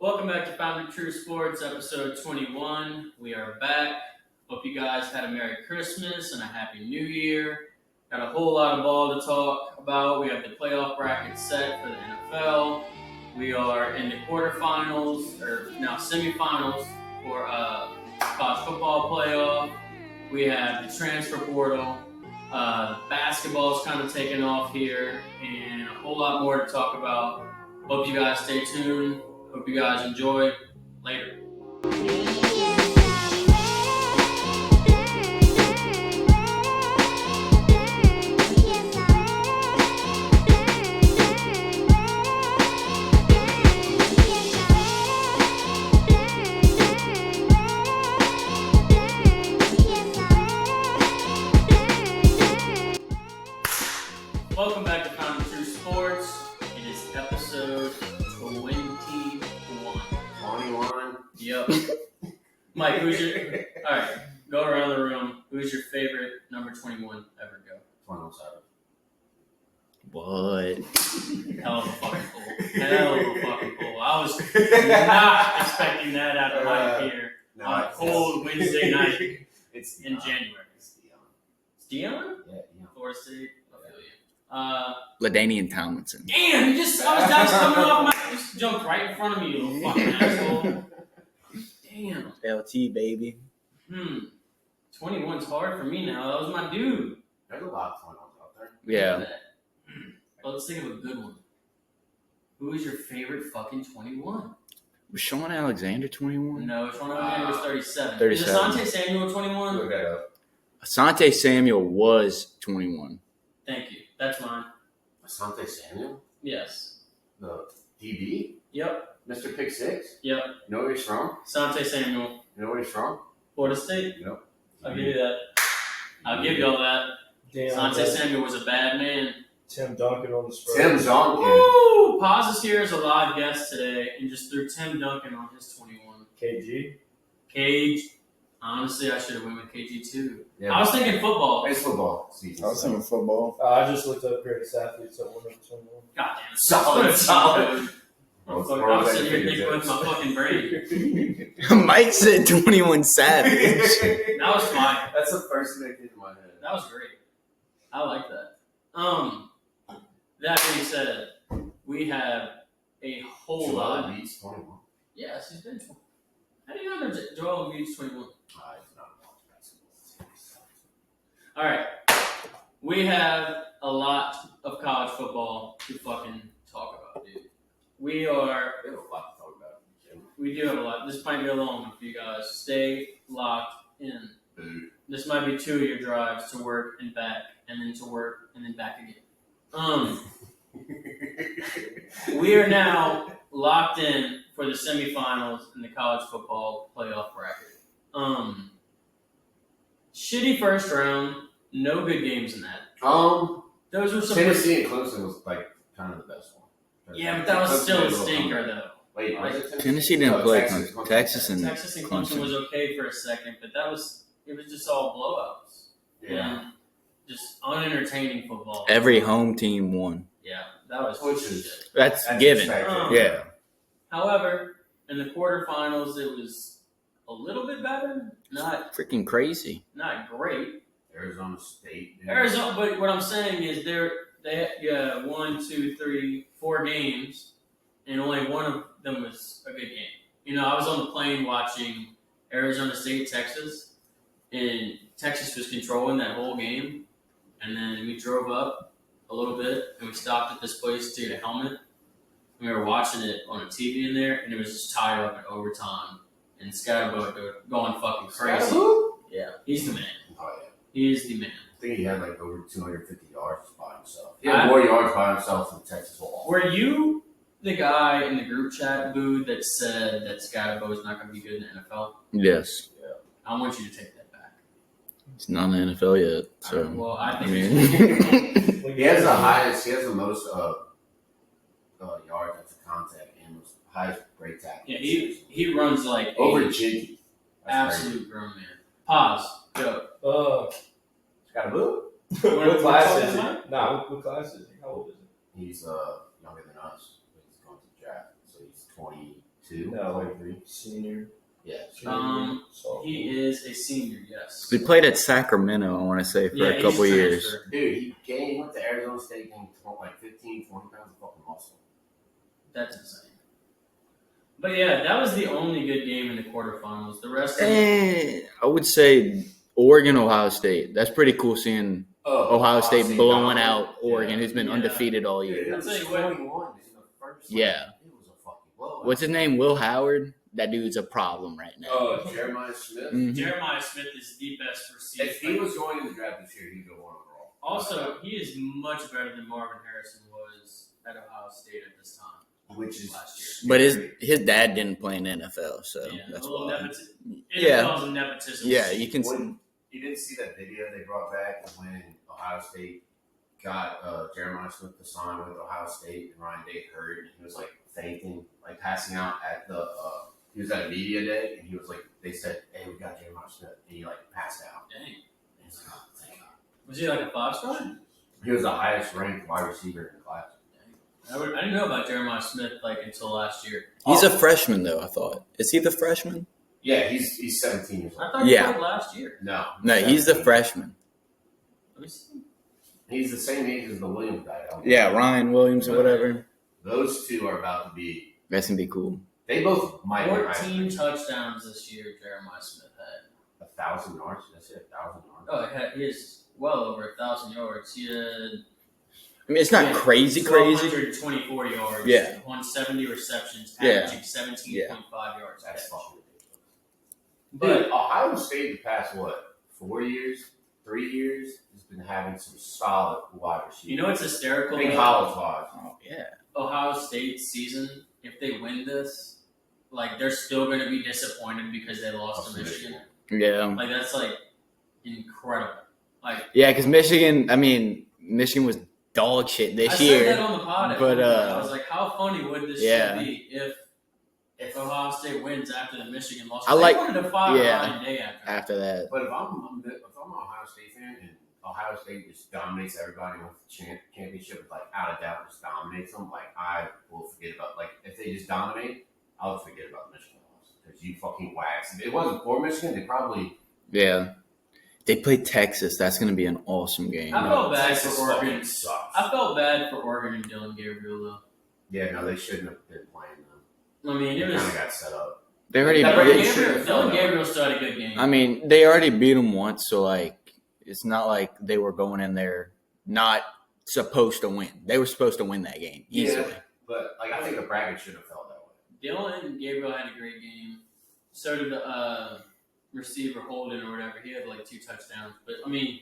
Welcome back to Founded True Sports, episode 21. We are back. Hope you guys had a Merry Christmas and a Happy New Year. Got a whole lot of ball to talk about. We have the playoff bracket set for the NFL. We are in the quarterfinals, or now semifinals for college football playoff. We have the transfer portal. Basketball's kind of taking off here, and a whole lot more to talk about. Hope you guys stay tuned. Hope you guys enjoy. Later. Welcome back to Founded True Sports. It is episode 21. 21. Yep. Mike, alright, go around the room. Who's your favorite number 21 ever go? 21 Savage. What? Hell of a fucking pull. I was not expecting that out of Mike here on a cold Wednesday night It's in January. It's Dion. It's Dion? Yeah, Dion. Florida State? I feel you. LaDainian Tomlinson. Damn, I was just coming off my, just jumped right in front of me, you little fucking asshole. Damn. LT, baby. 21's hard for me now. That was my dude. There's a lot of 21s out there. Yeah. But let's think of a good one. Who is your favorite fucking 21? Was Sean Alexander 21? No, Sean Alexander was 37. 37. Is Asante Samuel 21? Look that up. Asante Samuel was 21. Thank you. That's mine. Asante Samuel? Yes. The DB? Yep. Mr. Pick Six? Yep. You know where he's from? Asante Samuel. You know where he's from? Florida State? Nope. I'll give you that. I'll give you all that. Asante Samuel was a bad man. Tim Duncan on the spread. Tim Duncan. Woo! Paz is here as a live guest today and just threw Tim Duncan on his 21. KG. Cage. Honestly, I should have went with KG too. Yeah, I was thinking football. it's football season. I was thinking football. I just looked up greatest athletes at 121. God damn it. Solid, solid. I was sitting here thinking with my fucking brain. Mike said 21 Savage. That was fine. That's the first thing that came to my head. That was great. I like that. That being said, we have a whole lot. Joel Embiid's 21. Yes, he's been 20. How do you know Joel Embiid's 21? I did not watch basketball. All right. We have a lot of college football to fucking talk about, dude. We have a lot to talk about. We do have a lot. This might be a long one for you guys. Stay locked in. Dude. This might be 2 of your drives to work and back, and then to work and then back again. We are now locked in for the semifinals in the college football playoff bracket. Shitty first round, no good games in that. Those were some Tennessee and Clemson was like kind of the best one. Yeah, but that was still a stinker though. Wait, was it Tennessee didn't play Texas, Clemson. Texas and Clemson was okay for a second, but it was just all blowouts. Yeah. And just unentertaining football. every home team won. Yeah, that was Which is That's given. expected. Yeah. However, in the quarterfinals, it was a little bit better. Not Freaking crazy. great. Arizona State. dude. Arizona, but what I'm saying is they had 1, 2, 3, 4 games, and only one of them was a good game. You know, I was on the plane watching Arizona State, Texas, and Texas was controlling that whole game. And then we drove up a little bit, and we stopped at this place to get a helmet. We were watching it on a TV in there, and it was just tied up in overtime. And Scatterboat going fucking crazy. Scatterboat? Yeah, he's the man. Oh, yeah. He is the man. I think he had like over 250 yards by himself. He had more yards by himself than Texas will. Were you the guy in the group chat booth that said that Scatterboat is not going to be good in the NFL? Yes. Yeah. I want you to take that back. He's not in the NFL yet. So. Well, I I think mean, He has the highest. He has the most yards after contact and the highest break tackle. yeah, he runs like over 80. Jiggy. Absolute grown man. Pause. Go. Scatterboot? What class is he? What class is he? How old is he? He's younger than us. But he's going to the draft, so he's 26. 22, No. 23. Senior. Yeah. Sophomore. He is a senior, yes. He played at Sacramento, I want to say, for a he's couple years. transferred. Dude, he went to Arizona State, gained like 15, 20 pounds of fucking muscle. That's insane. But yeah, that was the only good game in the quarterfinals. The rest of I would say Oregon, Ohio State. That's pretty cool seeing Ohio State blowing dominant. out Oregon, who's been Yeah. undefeated all Dude, year. it was I'll tell you what. 21 in the first. Yeah. It was a fucking blowout. What's his name? Will Howard? That dude's a problem right now. Oh, Jeremiah Smith. Mhm. Jeremiah Smith is the best receiver. If he was going in the draft this year, he'd go one overall. Also, he is much better than Marvin Harrison was at Ohio State at this time. Which is Last year. But his dad didn't play in the NFL, so Yeah, that's a little why. NFL's nepotism. Yeah, you can. When you didn't see that video they brought back when Ohio State got Jeremiah Smith to sign with Ohio State and Ryan Day hurt, and he was like fainting, like passing out at the. He was at a media day, and he was like, they said, "Hey, we got Jeremiah Smith," and he like passed out. Dang. And he's like, "Oh, thank God." Was he like a 5-star? He was the highest ranked wide receiver in the class. I didn't know about Jeremiah Smith like until last year. He's a freshman, though, I thought. Is he the freshman? Yeah, he's 17 years I old. thought he Yeah. played last year. No, No, he's the 17. freshman. Let me see. He's the same age as the Williams guy. Yeah, Ryan Williams or whatever. Those two are about to be. That's going to be cool. They both might be 14 touchdowns this year Jeremiah Smith had. 1,000 yards. That's it, 1,000 yards. Oh, he is well over 1,000 yards. He had I mean, it's not crazy. 1,224 yards. Yeah. 170 receptions, Yeah. averaging 17.5 yards. That's a catch. fucking ridiculous. But Dude, Ohio State the past 4 years, 3 years has been having some solid wide receivers. you know what's hysterical? Big about college wise. Oh, yeah. Ohio State's season, if they win this, like they're still going to be disappointed because they lost to Michigan. Yeah. Like that's like incredible. Like Yeah, because Michigan was dog shit I this said year. that on the pod. but, I was like, how funny would this yeah. shit be if Ohio State wins after the Michigan loss? I like- They wanted to fire yeah. Ryan Day after. After that. But if I'm an Ohio State fan and Ohio State just dominates everybody with the championship, like out of doubt just dominates them, like I will forget about, like if they just dominate, I'll forget about the Michigan loss because you fucking wax. If it wasn't for Michigan, they probably. Yeah. They play Texas. That's going to be an awesome game. I felt bad Texas for Oregon. fucking sucks. I felt bad for Oregon and Dylan Gabriel though. Yeah, no, they shouldn't have been playing them. I mean, They it was kind of got set up. They already That Dylan really beat, should've Gabriel, felt Dylan that Gabriel still had a good game. I mean, they already beat them once, so like it's not like they were going in there not supposed to win. They were supposed to win that game easily. Yeah, but like I think the bracket should have felt that way. Dylan and Gabriel had a great game. So did the receiver Holden or whatever. He had like 2 touchdowns. But I mean,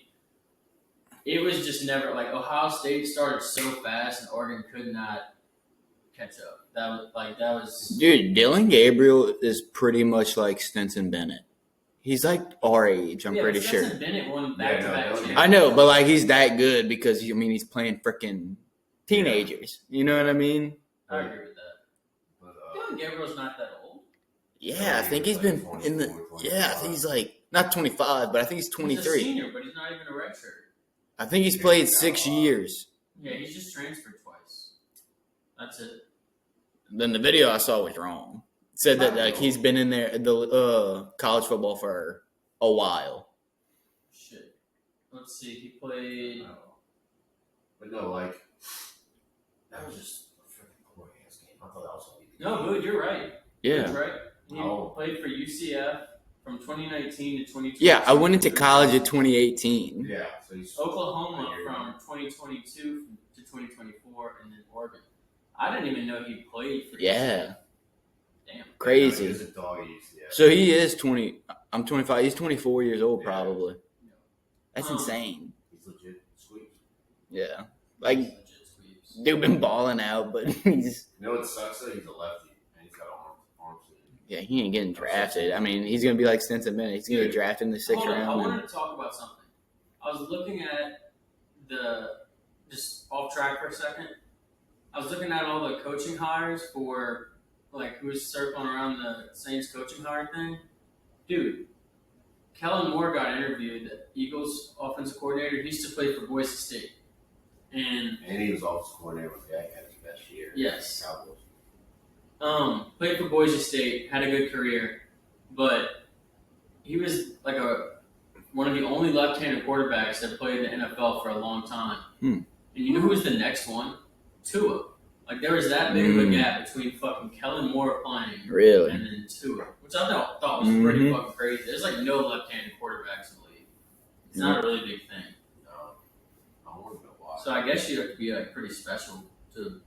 it was just never like Ohio State started so fast and Oregon could not catch up. That was Dude, Dylan Gabriel is pretty much like Stetson Bennett. He's like our age, I'm pretty sure. Stetson Bennett won back-to-back no, championships. I know, but like he's that good because he's playing freaking teenagers. You know what I mean? I agree with that. But, Dylan Gabriel's not that old. Yeah, I think he's been in the. Yeah, I think he's like not 25, but I think he's He's a 23. senior, but he's not even a redshirt. I think he's played 6 years. Yeah, he's just transferred twice. That's it. Then the video I saw was wrong. It said that like he's been in there the college football for a while. Shit. Let's see. He played. But no, like that was just a freaking poor ass game. I thought that was all you No, Bood, you're right. Yeah. You're right. He Oh. played for UCF from 2019 to 2022. Yeah, I went into college in 2018. Yeah, so he's Oklahoma from 2022 to 2024, and then Oregon. I didn't even know he played for Yeah, Damn. crazy. He was a dog. Yeah. So he is 20. I'm 25. He's 24 years old Yeah. probably. That's Um, insane. He's legit sweet. Yeah, like Legit sweeps. dude been balling out, but he's You know what sucks though? He's a lefty and he's got arms. yeah he ain't getting drafted. I mean he's gonna be like Stetson Bennett. He's gonna get drafted in the 6th Hold on, I round. wanted to talk about something. I was looking at just off track for a second. I was looking at all the coaching hires for like who's circling around the Saints coaching hire thing. Dude, Kellen Moore got interviewed, the Eagles offensive coordinator. He used to play for Boise State. And And he was also coordinator with Dak at his best year. yes. Cowboys. Played for Boise State, had a good career, but he was like one of the only left-handed quarterbacks that played in the NFL for a long time. And you know who was the next one? Tua. Like there was that big of a gap between fucking Kellen Moore playing Really? and then Tua, which I thought was pretty fucking crazy. There's like no left-handed quarterbacks in the league. It's not a really big thing. No, I want to know why. So I guess you have to be like pretty special to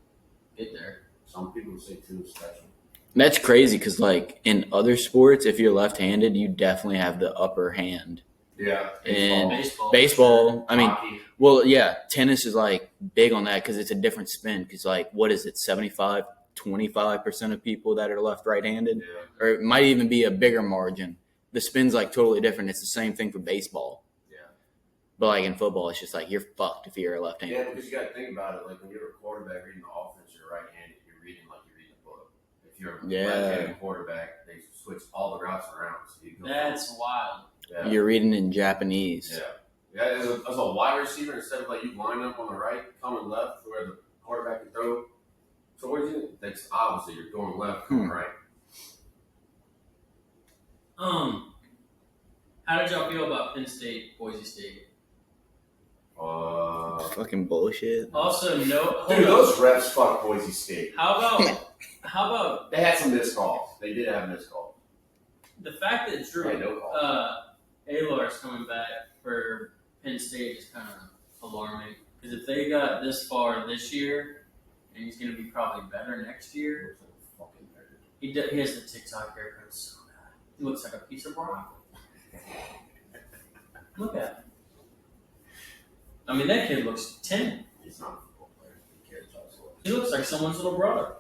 get there. Some people would say Tua is special. That's crazy because, like, in other sports, if you're left-handed, you definitely have the upper hand. Yeah. And Baseball. I mean, Hockey. well, yeah, tennis is, like, big on that because it's a different spin. Because, like, what is it, 25% of people that are left-right-handed? Yeah. Or it might even be a bigger margin. The spin's, like, totally different. It's the same thing for baseball. Yeah. But, like, in football, it's just, like, you're fucked if you're a left-handed. Yeah, because you got to think about it. Like when you're a quarterback reading the offense, you're right-handed. You're reading like you're reading a book. If you're a left-handed quarterback, they switch all the routes around. So you go That's wild. Yeah. You're reading in Japanese. Yeah. Yeah, as a wide receiver, instead of like you line up on the right, coming left where the quarterback can throw. So what do you? That's obviously you're going left, coming right. How did y'all feel about Penn State, Boise State? Fucking bullshit. Also, no. Dude, those refs fuck Boise State. How about They had some missed calls. They did have missed calls. the fact that Drew Yeah, no call. Alar's coming back for Penn State is kind of alarming because if they got this far this year, and he's going to be probably better next year. Fucking nerd. He has the TikTok haircut so bad. He looks like a piece of broccoli. Look at him. I mean, that kid looks 10. He's not a football player. He cares about sports. He looks like someone's little brother.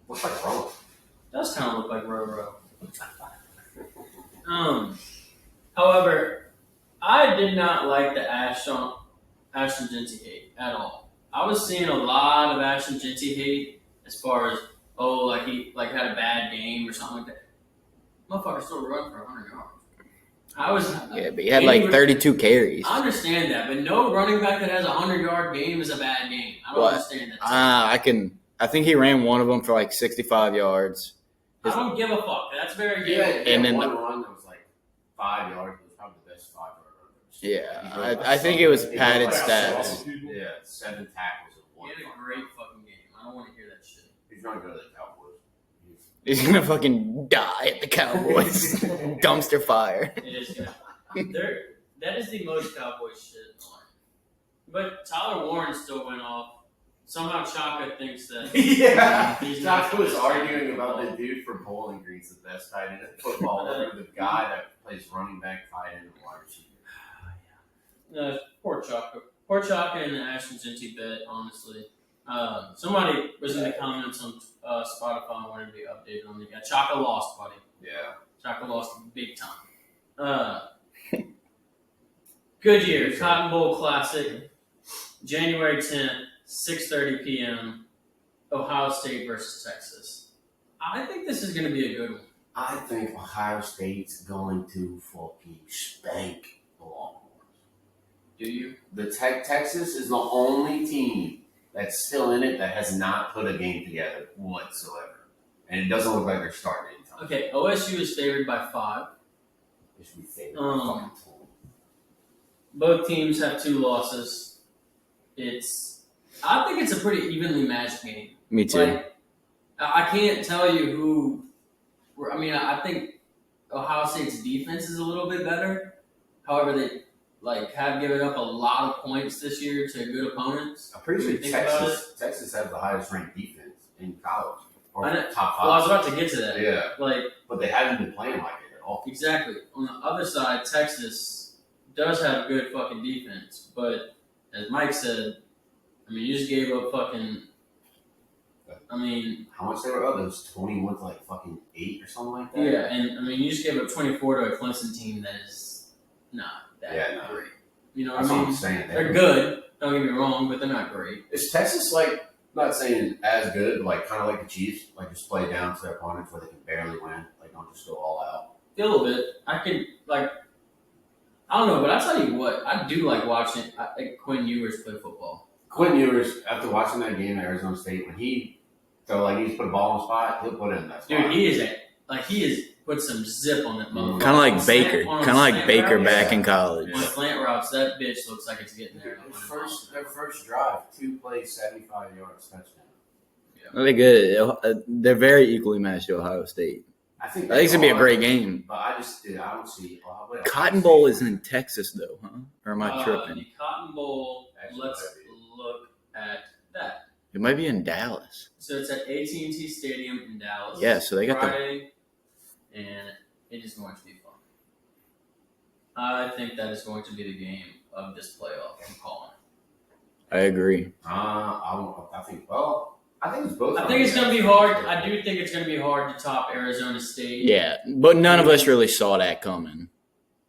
Looks like Ronald. Does kind of look like Roro. However, I did not like the Ashton Genty hate at all. I was seeing a lot of Ashton Genty hate as far as he had a bad game or something like that. Motherfucker still run for 100 yards. Yeah, but he had like 32 carries. I understand that, but no running back that has a 100-yard game is a bad game. I don't understand that. I think he ran one of them for like 65 yards. I don't give a fuck. That's very good. Yeah, And then one run that was like 5 yards. It was probably the best 5-yard run. Yeah, I think it was padded stats. Yeah, 7 tackles in He one. had a great fucking game. I don't want to hear that shit. He's not good at the Cowboys. He's gonna fucking die at the Cowboys. Dumpster fire. It is good. That is the most Cowboys shit. But Tyler Warren still went off. Somehow Chaka thinks that Yeah, he's Josh not was the best arguing tight about end. the dude for Bowling Green's the best tight end in football over the guy that plays running back, tight end, and wide receiver. Poor Chaka. Poor Chaka and the Ashton Genty bet, honestly. Somebody was in the comments on Spotify and wanted to be updated on the guy. Chaka lost, buddy. Yeah. Chaka lost big time. Goodyear Cotton Bowl Classic, January 10th, 6:30 p.m. Ohio State versus Texas. I think this is going to be a good one. I think Ohio State's going to fucking spank the Longhorns. Do you? The Texas is the only team that's still in it that has not put a game together whatsoever. And it doesn't look like they're starting anytime. Okay, OSU is favored by 5. They should be favored Um, by fucking 20. Both teams have 2 losses. I think it's a pretty evenly matched game. Me too. Like, I can't tell you who. I mean, I think Ohio State's defense is a little bit better. However, they have given up a lot of points this year to good opponents. I'm pretty When you sure think about Texas has the highest ranked defense in college. Or I know. top 5. Well, I was about to get to that. Yeah. But they haven't been playing like it at all. Exactly. On the other side, Texas does have good fucking defense, but as Mike said, I mean, you just gave up fucking. I mean, How much they were up? It was 21 to like fucking 8 or something like that? yeah, and I mean, you just gave up 24 to a Clemson team that is not that great. You know what That's I what mean? I'm saying. They're good. Don't get me wrong, but they're not great. Is Texas like, not saying as good, but like kind of like the Chiefs, like just play down to their opponents where they can barely win, like don't just go all out? A little bit. I can I don't know, but I tell you what, I do like watching Quinn Ewers play football. Quinn Ewers, after watching that game at Arizona State, when he So like, he's put a ball in the spot, he'll put it in that spot. Dude, he is put some zip on that motherfucker. Kind of like Baker. On Kind of like slant Baker routes. back in college. On slant routes, that bitch looks like it's getting there. Their first drive, 2 plays, 75 yards, touchdown. They're good. They're very equally matched to Ohio State. I think it's going to be a great game. But I don't see. Cotton Bowl is in Texas, though, huh? Or am I tripping? The Cotton Bowl, Actually, let's look at that. It might be in Dallas. So it's at AT&T Stadium in Dallas. Yeah, so they got Friday, and it is going to be fun. I think that is going to be the game of this playoff. I'm calling it. I agree. I think it's both. I think it's going to be hard. I do think it's going to be hard to top Arizona State. Yeah, but none of us really saw that coming.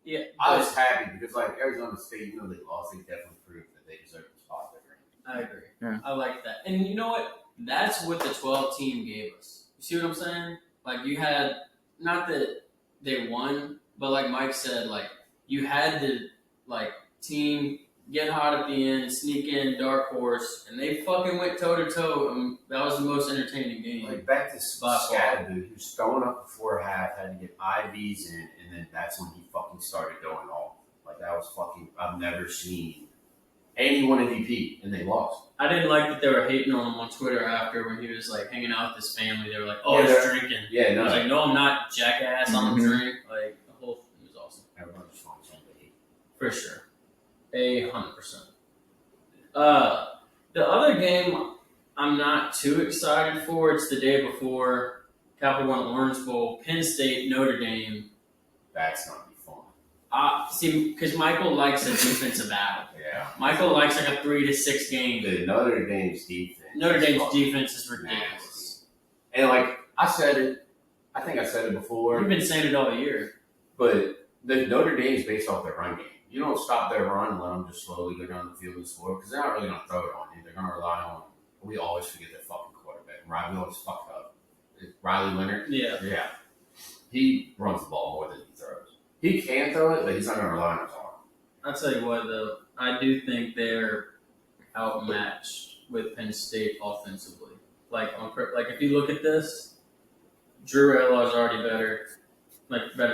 Yeah, I was happy because like Arizona State, they lost. They definitely proved that they deserve the spot they're in. I agree. Yeah. I like that. And you know what? That's what the 12 team gave us. You see what I'm saying? Like, you had, not that they won, but like Mike said, like, you had the, like, team get hot at the end, sneak in, dark horse, and they fucking went toe-to-toe, and that was the most entertaining game. Like back to Scatterdude, who's throwing up before half, had to get IVs in, and then that's when he fucking started going off. Like that was fucking. I've never seen anyone MVP, and they lost. I didn't like that they were hating on him on Twitter after when he was like hanging out with his family. They were like, "Oh, Yeah, he's drinking." Yeah, I no. was like, "No, I'm not, jackass. I don't Mhm. drink." Like, the whole thing was awesome. Everyone just wants somebody. For sure. 100%. The other game I'm not too excited for. It's the day before Capital One Orange Bowl, Penn State, Notre Dame. That's not be fun. See, because Michael likes a defensive battle. Yeah. Michael likes like a 3 to 6 game. The Notre Dame's defense. Notre Dame's fucking defense is ridiculous. nasty. And like I said it, I think I said it before. We've been saying it all year. But the Notre Dame's based off their run game. You don't stop their run and let them just slowly go down the field and score because they're not really going to throw it on you. They're going to rely on. We always forget their fucking quarterback. We always fuck up. Riley Leonard. Yeah. Yeah. He runs the ball more than he throws. He can throw it, but he's not going to rely on his arm. I'll tell you what, though. I do think they're outmatched with Penn State offensively. Like if you look at this, Drew Ellar's already better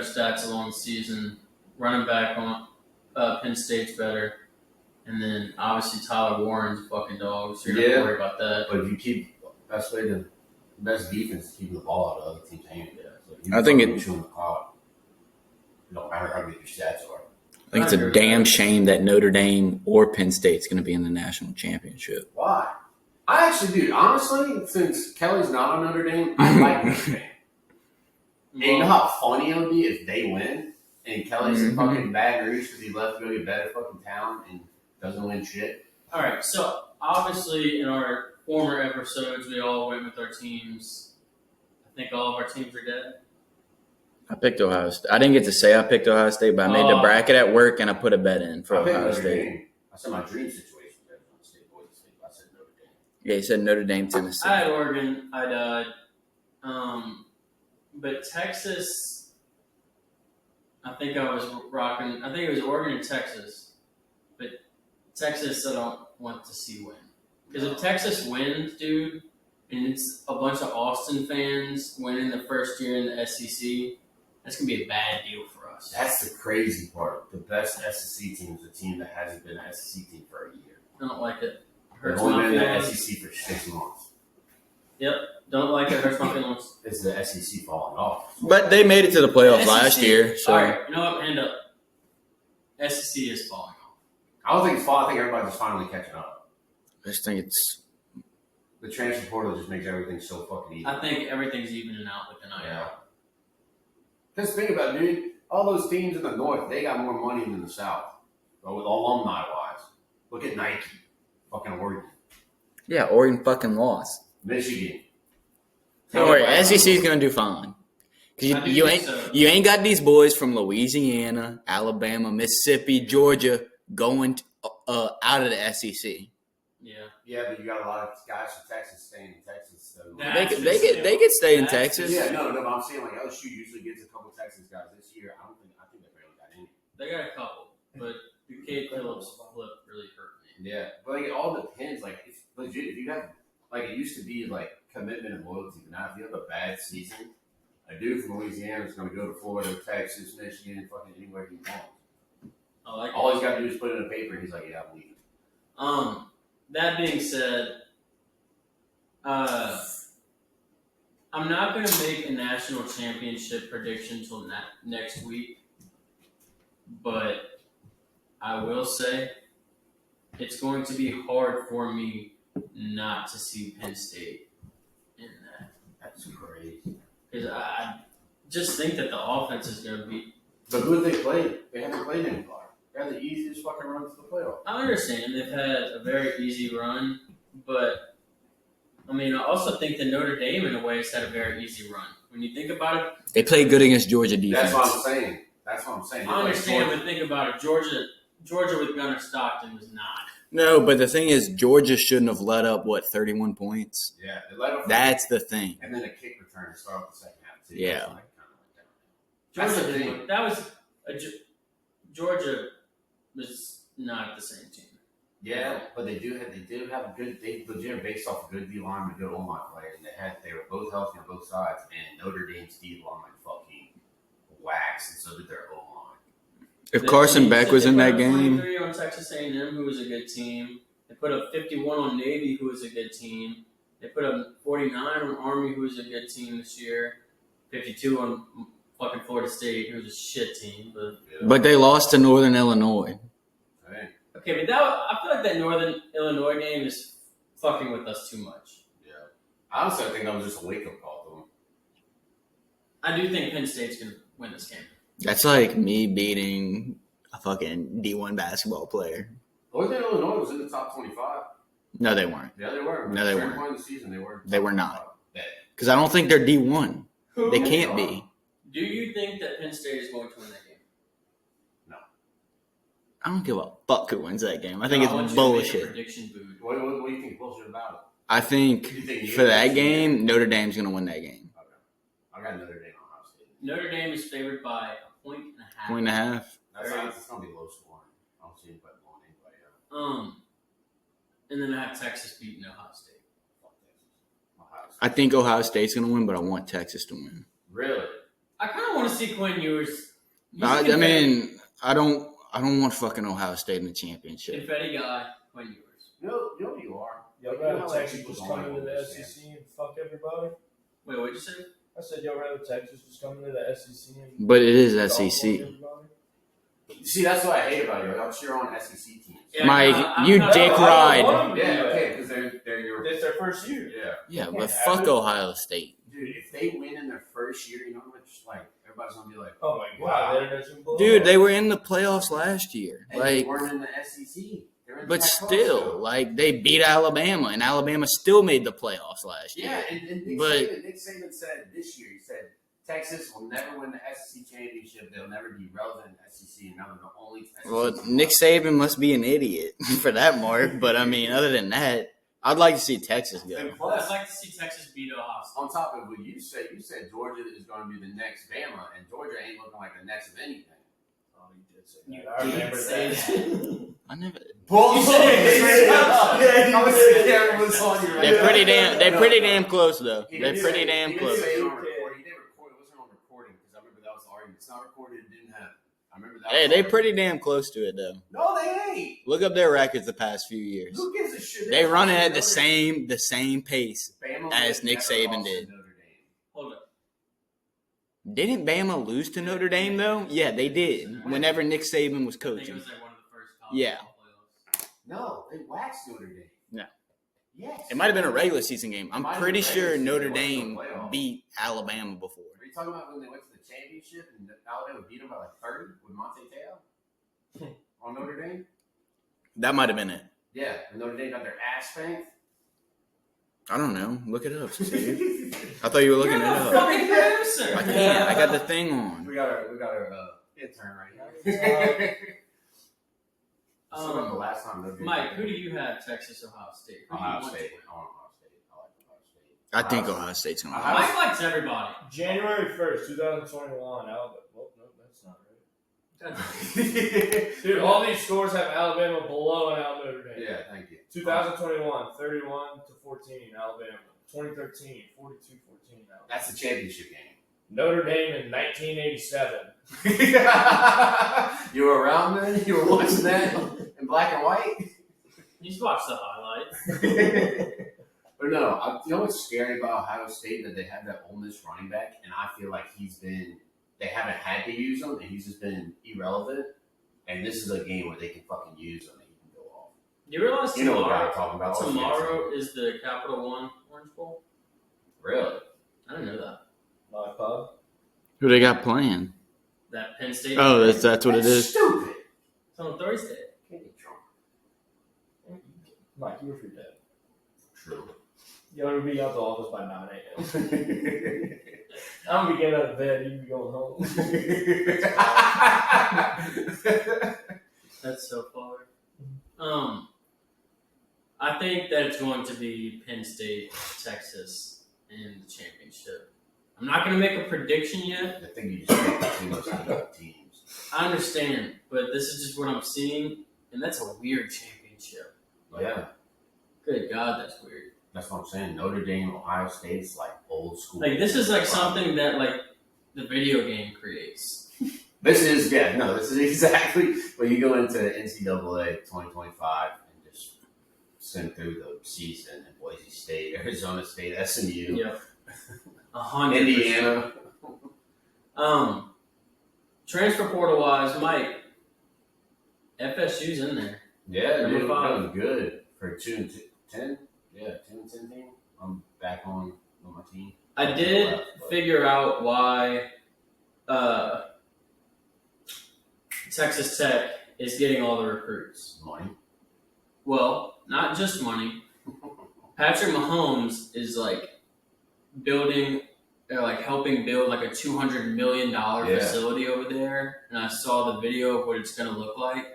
stats along the season. Running back on Penn State's better. And then, obviously, Tyler Warren's a fucking dog, so you're not going to worry about that. But if you keep the best defense is keeping the ball out of other teams' hands. Yeah. So I think shooting the clock. It don't matter how good your stats are. I think it's a damn shame that Notre Dame or Penn State's going to be in the national championship. Why? I actually do. Honestly, since Kelly's not on Notre Dame, I like Notre Dame. And you know how funny it would be if they win and Kelly's in fucking Baton Rouge because he left to go get better fucking talent and doesn't win shit? All right, so obviously in our former episodes, we all went with our teams. I think all of our teams are dead. I picked Ohio State. I didn't get to say I picked Ohio State, but I made the bracket at work and I put a bet in for I picked Ohio Notre State. Dame. I said my dream situation was Arizona State, Boise State. I said Notre Dame. Yeah, you said Notre Dame, Tennessee. I had Oregon. I died. But Texas, I think I was rocking. I think it was Oregon and Texas. But Texas, I don't want to see win. Because if Texas wins, dude, and it's a bunch of Austin fans winning the first year in the SEC, that's going to be a bad deal for us. That's the crazy part. The best SEC team is a team that hasn't been an SEC team for a year. I don't like it. They've Hurts only my been in the feelings. SEC for 6 months. Don't like it. Hurts my feelings. It's the SEC falling off. But they made it to the playoffs SEC last year. So all right, you know what? Hand up. SEC is falling off. I don't think it's falling. I think everybody's just finally catching up. I just think it's The transfer portal just makes everything so fucking easy. I think everything's evening out with the NIL. Yeah. Because think about it, dude. All those teams in the North, they got more money than the South. Alumni-wise. Look at Nike. Fucking Oregon. yeah. Oregon fucking lost. Michigan. Don't worry, SEC's gonna do fine. I Cause do you think ain't so. you ain't got these boys from Louisiana, Alabama, Mississippi, Georgia going out of the SEC. Yeah. Yeah, but you got a lot of guys from Texas staying in Texas. So. That's They could stay in That's Texas. Yeah, no, but I'm saying like LSU usually gets a couple Texas guys this year. I think they barely got any. They got a couple, but Cade Phillips flip really hurt me. Yeah, but like, it all depends. Like, it's legit. If you have, like, it used to be like commitment and loyalty. But now, if you have a bad season, a dude from Louisiana is going to go to Florida, Texas, Michigan, fucking anywhere he wants. I like All it. he's got to do is put it in a paper, and he's like, "Yeah, I'm leaving." That being said, I'm not going to make a national championship prediction until next week, but I will say it's going to be hard for me not to see Penn State in that. That's crazy. Because I just think that the offense is going to be. But who have they played? They haven't played anybody. They had the easiest fucking run to the playoffs. I understand they've had a very easy run, but I mean, I also think that Notre Dame, in a way, has had a very easy run. When you think about it, They played good against Georgia defense. That's what I'm saying. They I understand, played but think about it. Georgia with Gunnar Stockton was not. No, but the thing is, Georgia shouldn't have let up, 31 points? Yeah, they let them. That's the thing. And then a kick return to start off the second half, too. Yeah. It's like, That's Georgia the didn't. thing. That was Georgia was not the same team. Yeah, but they did have a good. They legit based off a good D line and good O line players, and they were both healthy on both sides. And Notre Dame's D line fucking waxed, and so did their O line. If Carson Beck was in that game, 23 on Texas A&M, who was a good team. They put up 51 on Navy, who was a good team. They put up 49 on Army, who was a good team this year. 52 on fucking Florida State, who was a shit team. but they lost to Northern Illinois. Hey, Okay, but I feel like that Northern Illinois game is fucking with us too much. yeah. Honestly, I think that was just a wake up call to them. I do think Penn State's going to win this game. That's like me beating a fucking D1 basketball player. Northern Illinois was in the top 25. No, they weren't. Yeah, they were. No, they Certain weren't. point in the season, they were. They were not. Yeah. Because I don't think they're D1. They can't be. Do you think that Penn State is going to win that game? I don't give a fuck who wins that game. I think want it's you to make a bullshit. prediction booth. What do you think bullshit about I think You think for that USC? game, Notre Dame's going to win that game. it? Okay. I got Notre Dame on Ohio State. Notre Dame is favored by a point and a half. Point and a half. It's going to be low scoring. I don't see anybody blowing anybody out. And then I have Texas beating Ohio State. Fuck Texas. Ohio State. I think Ohio State's going to win, but I want Texas to win. Really? I kind of want to see Quinn Ewers. I mean, I don't want fucking Ohio State in the championship. confetti guy, Quinn Ewers. You know who you are. Y'all You know rather how Texas people just don't come into the understand. SEC and fuck everybody? Wait, what'd you say? I said y'all rather Texas just come into the SEC and But it is dog SEC. everybody? See, that's what I hate about you. Y'all cheer on SEC teams. Yeah, Mike, I'm you not- dick I don't ride. want them to do Yeah, that. okay, because they're your. It's their first year. Yeah. Yeah, Yeah, but fuck Ohio State. Dude, if they win in their first year, you know how much, like, everybody's going to be like, Oh my Wow. god, they're just blow Dude, up. they were in the playoffs last year. hey, they Like, weren't in the SEC. They're in the but Pac-12 still, like, they beat Alabama, and Alabama still made the playoffs last year. Yeah, and Nick Saban said this year, he said, Texas will never win the SEC championship. They'll never be relevant in the SEC, and now they're the only SEC Well, team. Nick Saban must be an idiot for that mark. But I mean, other than that, I'd like to see Texas go. And plus, I'd like to see Texas beat Ohio State. on top of what you said Georgia is going to be the next Bama, and Georgia ain't looking like the next of anything. Oh, you did say You that. I did remember say that. I never. They're pretty damn close though. They're pretty damn close. He didn't record. It wasn't on recording because I remember that was the argument. It's not recorded. It didn't happen. I remember that. Hey, was they the pretty argument. damn close to it though. No, they ain't. Look up their records the past few years. Who gives a shit? They run it at the same pace. Bama as was Nick never Saban lost to did. Notre Dame. Hold up. Didn't Bama lose to Notre Dame though? Yeah, they did. Whenever Nick Saban was I think it coaching. was like one of the first college Yeah. playoffs. No, they waxed Notre Dame. No. Yes. It might have been a regular season game. I'm Might have pretty been sure regular season. Notre It wasn't Dame the playoff. beat Alabama before. Are you talking about when they went to the championship and Alabama beat them by like 30 with Monte Teo on Notre Dame? That might have been it. Yeah, and Notre Dame got their ass spanked. I don't know. Look it up, Steve. I thought you were looking You're it the up. fucking producer. I can't. I got the thing on. We got our intern right here. The last time Notre Dame Mike, who do you have? Texas, Ohio State. Who do you Ohio want State. to win? I want Ohio State. I like Ohio State. I think Ohio State's gonna win. Mike likes everybody. January 1st, 2021, Alabama. Well, no, that's not right. That's- Dude, all these scores have Alabama blowing out Notre Dame. Yeah, thank you. 2021, 31 to 14, Alabama. 2013, 42-14. That's the championship game. Notre Dame in 1987. You were around then? You were watching that in black and white? You just watch the highlights. But no, you know what's scary about Ohio State? That they have that Ole Miss running back, and I feel like they haven't had to use him, and he's just been irrelevant. And this is a game where they can fucking use him and he can go off. You realize You know what I'm talking about. tomorrow is the Capital One Orange Bowl? Really? I didn't know that. Live pub. Who they got playing? That Penn State. Oh, that's what it is. Stupid. It's on Thursday. Can't get drunk. Mike, you were free dead. True. You ought to be out the office by 9 a.m. I'm gonna be getting out of bed. You be going home. That's so far. I think that it's going to be Penn State, Texas in the championship. I'm not going to make a prediction yet. I think you just picked two most good teams. I understand, but this is just what I'm seeing, and that's a weird championship. Yeah. Good God, that's weird. That's what I'm saying. Notre Dame, Ohio State's like old school. Like, this is like something that, like, the video game creates. This is exactly when you go into NCAA 2025 and just send through the season in Boise State, Arizona State, SMU, Yep. 100%. Indiana. Transfer portal wise, Mike, FSU's in there. Yeah, Number dude, 5. that was good for 2-10. Yeah, 2-10 team. I'm back on my team. I did figure out why Texas Tech is getting all the recruits. Money. Well, not just money. Patrick Mahomes is like building, or like helping build like a $200 million facility over there, and I saw the video of what it's gonna look like.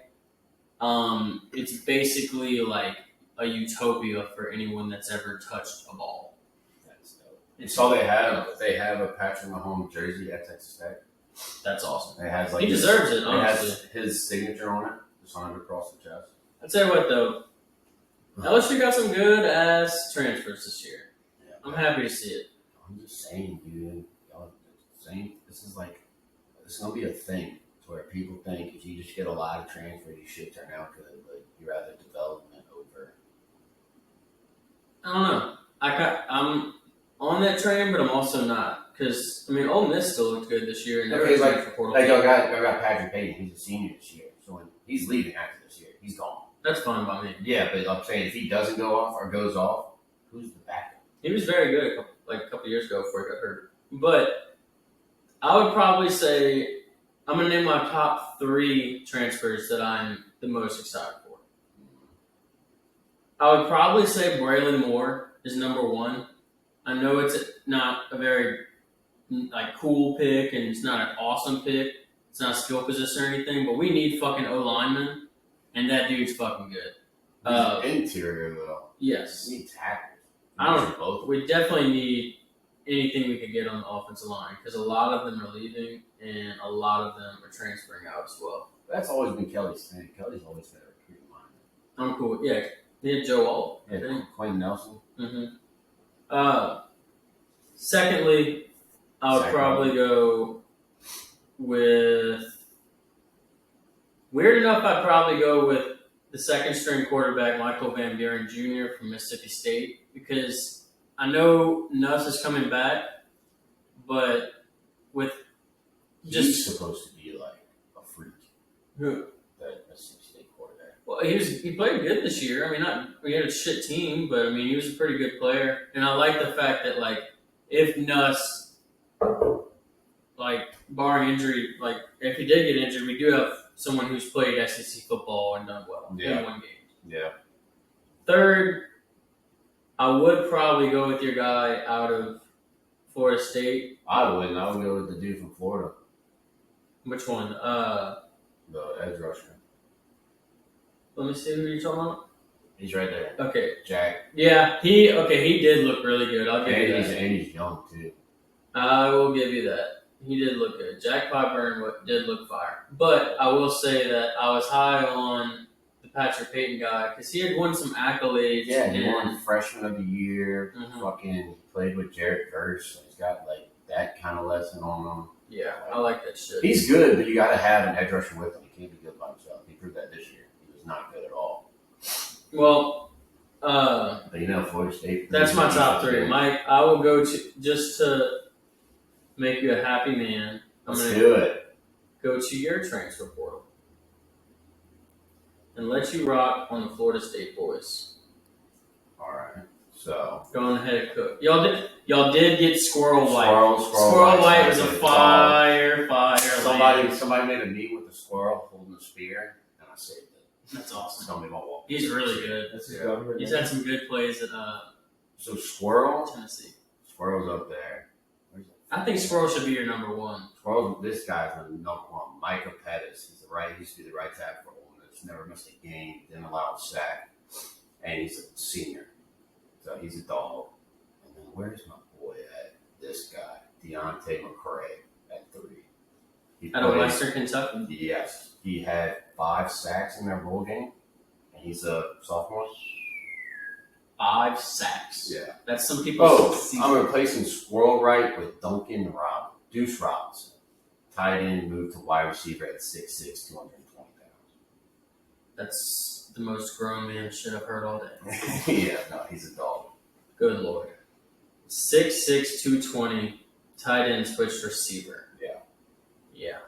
It's basically like a utopia for anyone that's ever touched a ball. That's dope. You saw they have a Patrick Mahomes jersey at Texas Tech. That's awesome. It has like He deserves it, It honestly. has his signature on it, just on it across the chest. I'll tell you what though, LSU got some good ass transfers this year. Yeah. I'm happy to see it. I'm just saying, dude. Y'all saying this is gonna be a thing to where people think if you just get a lot of transfers, you should turn out good, but you rather development over. I don't know. I'm on that train, but I'm also not. Because, I mean, Ole Miss still looked good this year. And Okay, like y'all got Patrick Payton. He's a senior this year, so when he's leaving after this year, he's gone. That's fine by me. Yeah, but I'm saying if he doesn't go off or goes off, who's the backup? He was very good a couple years ago before he got hurt. But I would probably say I'm going to name my top 3 transfers that I'm the most excited for. I would probably say Braylon Moore is number 1. I know it's not a very cool pick and it's not an awesome pick. It's not a skill position or anything, but we need fucking O-linemen, and that dude's fucking good. Interior though. Yes. We need tackles. I don't know. Both. We definitely need anything we could get on the offensive line because a lot of them are leaving and a lot of them are transferring out as well. That's always been Kelly's thing. Kelly's always been a recruiting line. I'm cool. Yeah. He had Joe Wall. Yeah, Quentin Nelson. Mm-hmm. Secondly, I would probably go with. Weird enough, I'd probably go with the second string quarterback, Michael Van Buren Jr. from Mississippi State, because I know Nuss is coming back, but with He's supposed to be like a freak. Who? That Mississippi State quarterback. Well, he played good this year. I mean, we had a shit team, but I mean, he was a pretty good player, and I like the fact that if Nuss, barring injury, if he did get injured, we do have someone who's played SEC football and done well in one game. Yeah. Third, I would probably go with your guy out of Florida State. I wouldn't. I would go with the dude from Florida. Which one? The edge rusher. Let me see who you're talking about. He's right there. Okay. Jack. Yeah, he did look really good. I'll give you that. And he's young too. I will give you that. He did look good. Jack Pyburn did look fire. But I will say that I was high on the Patrick Payton guy because he had won some accolades. Yeah, he and, won Freshman of the Year. Mhm. Fucking played with Jared Verse. He's got like that kind of lesson on him. Yeah, I like that shit. He's good, but you got to have an edge rusher with him. He can't be good by himself. He proved that this year. He was not good at all. Well, But Florida State. that's my top three. Mike, I will go to just to make you a happy man. I'm Let's gonna do it. go to your transfer portal and let you rock on the Florida State boys. All right. So Going ahead, cook. Y'all did get Squirrel White. Squirrel White was a fire. Somebody made a meme with a squirrel holding a spear, and I saved it. That's awesome. Tell me about what. He's really good. That's his government. He's had some good plays at So Squirrel. Tennessee. Squirrel's up there. Where's it? I think Squirrel should be your number one. Squirrel. This guy's the number one. Micah Pettis. He used to be the right tackle for Ole Miss. Never missed a game. Didn't allow a sack. And he's a senior. So he's a dog. And then where's my boy at? This guy, Deontay McCray at 3. He Out of played- Western Kentucky. Yes, he had 5 sacks in their bowl game, and he's a sophomore. 5 sacks. Yeah. That's some people's Oh, season. I'm replacing Squirrel Right with Deuce Robinson. Tight end, moved to wide receiver at 6'6", 220 That's the most grown man shit I've heard all day. pounds. Yeah, no, he's a dog. Good lord. 6'6", 220, tight end switched receiver. Yeah. Yeah.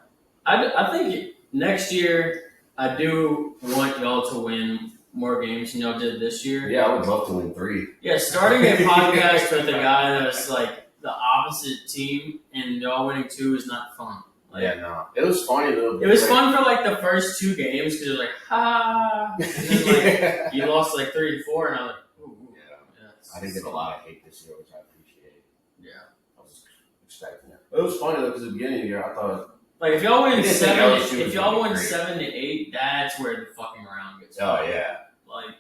I think next year I do want y'all to win more games than y'all did this year. Yeah, I would love to win 3. Yeah, starting a podcast with a guy that's like the opposite team and y'all winning 2 is not fun. Like, Yeah, no. It was funny though. It was fun for like the first 2 games because you're like, ha. And then like you lost like 3 and 4, and I'm like, ooh. Yeah. I didn't get a lot of hate this year, which I appreciate. Yeah. I was expecting it. It was funny though because at the beginning of the year I thought, Like if y'all win I didn't think 7, LSU was if y'all gonna be win great. 7 to 8, that's where the fucking round gets. oh fun. yeah, Like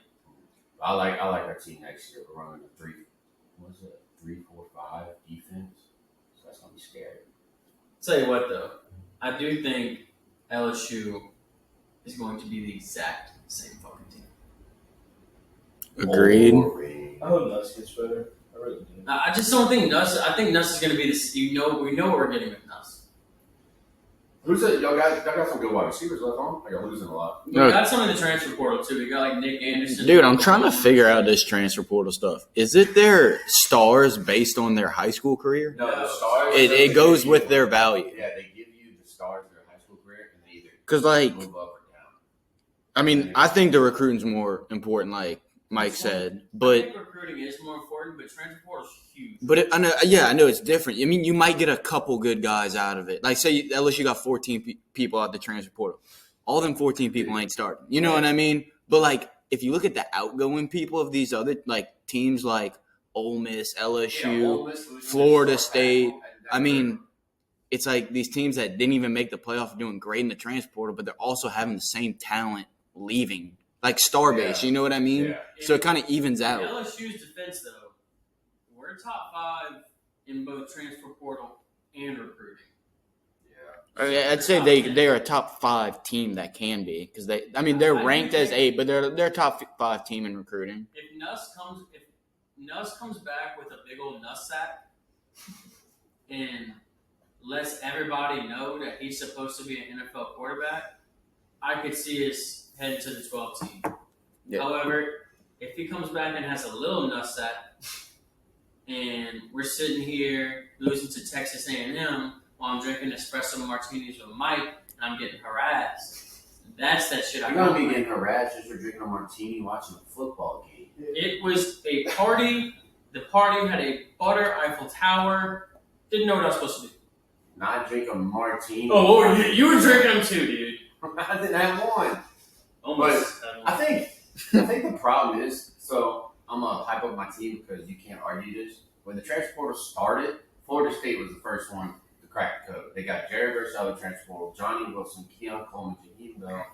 I like our team next year. We're running a 3-4-5 defense, so that's gonna be scary. tell you what though, I do think LSU is going to be the exact same fucking team. Agreed. Wolverine. I hope Nuss gets better. I really do. I just don't think Nuss. I think Nuss is going to be this. We know what we're getting with Nuss. Who's it? Y'all got some good wide receivers left on. Like, y'all losing a lot. We No. got some in the transfer portal too. We got like Nick Anderson. Dude, I'm trying to figure out this transfer portal stuff. Is it their stars based on their high school career? No, the stars. It goes with their value. Yeah, they give you the stars of their high school career, and they either 'Cause, like, move up or down. I mean, I think the recruiting's more important, like Mike said. I But think recruiting is more important, but transfer portal is huge. I know it's different. I mean, you might get a couple good guys out of it. Like, say LSU got 14 people out the transfer portal. All them 14 people ain't starting. You know what I mean? But, like, if you look at the outgoing people of these other, like, teams like Ole Miss, LSU, Ole Miss losing Florida their star State, tackle, and I mean, it's like these teams that didn't even make the playoff are doing great in the transfer portal, but they're also having the same talent leaving. Like, star base, you know what I mean? Yeah. So it kind of evens In out. LSU's defense, though, we're top 5 in both transfer portal and recruiting. I'd say they are a top 5 team that can be because they're ranked as 8, but they're a top 5 team in recruiting. If Nuss comes back with a big old Nuss sack and lets everybody know that he's supposed to be an NFL quarterback, I could see us head to the 12 team. Yeah. However, if he comes back and has a little Nuss sack and we're sitting here losing to Texas A&M while I'm drinking espresso martinis with Mike and I'm getting harassed, that's that shit I You're gonna be want. getting harassed just for drinking a martini watching a football game. It was a party. The party had a butter Eiffel Tower. Didn't know what I was supposed to do. Not drink a martini. Oh, you were drinking them too, dude. I didn't have one. Almost. I think the problem is, so I'm gonna hype up my team because you can't argue this. When the transfer portal started, Florida State was the first one to crack the code. They got Jared Verse out of the transfer portal, Johnny Wilson, Keon Coleman, Jaheim Bell,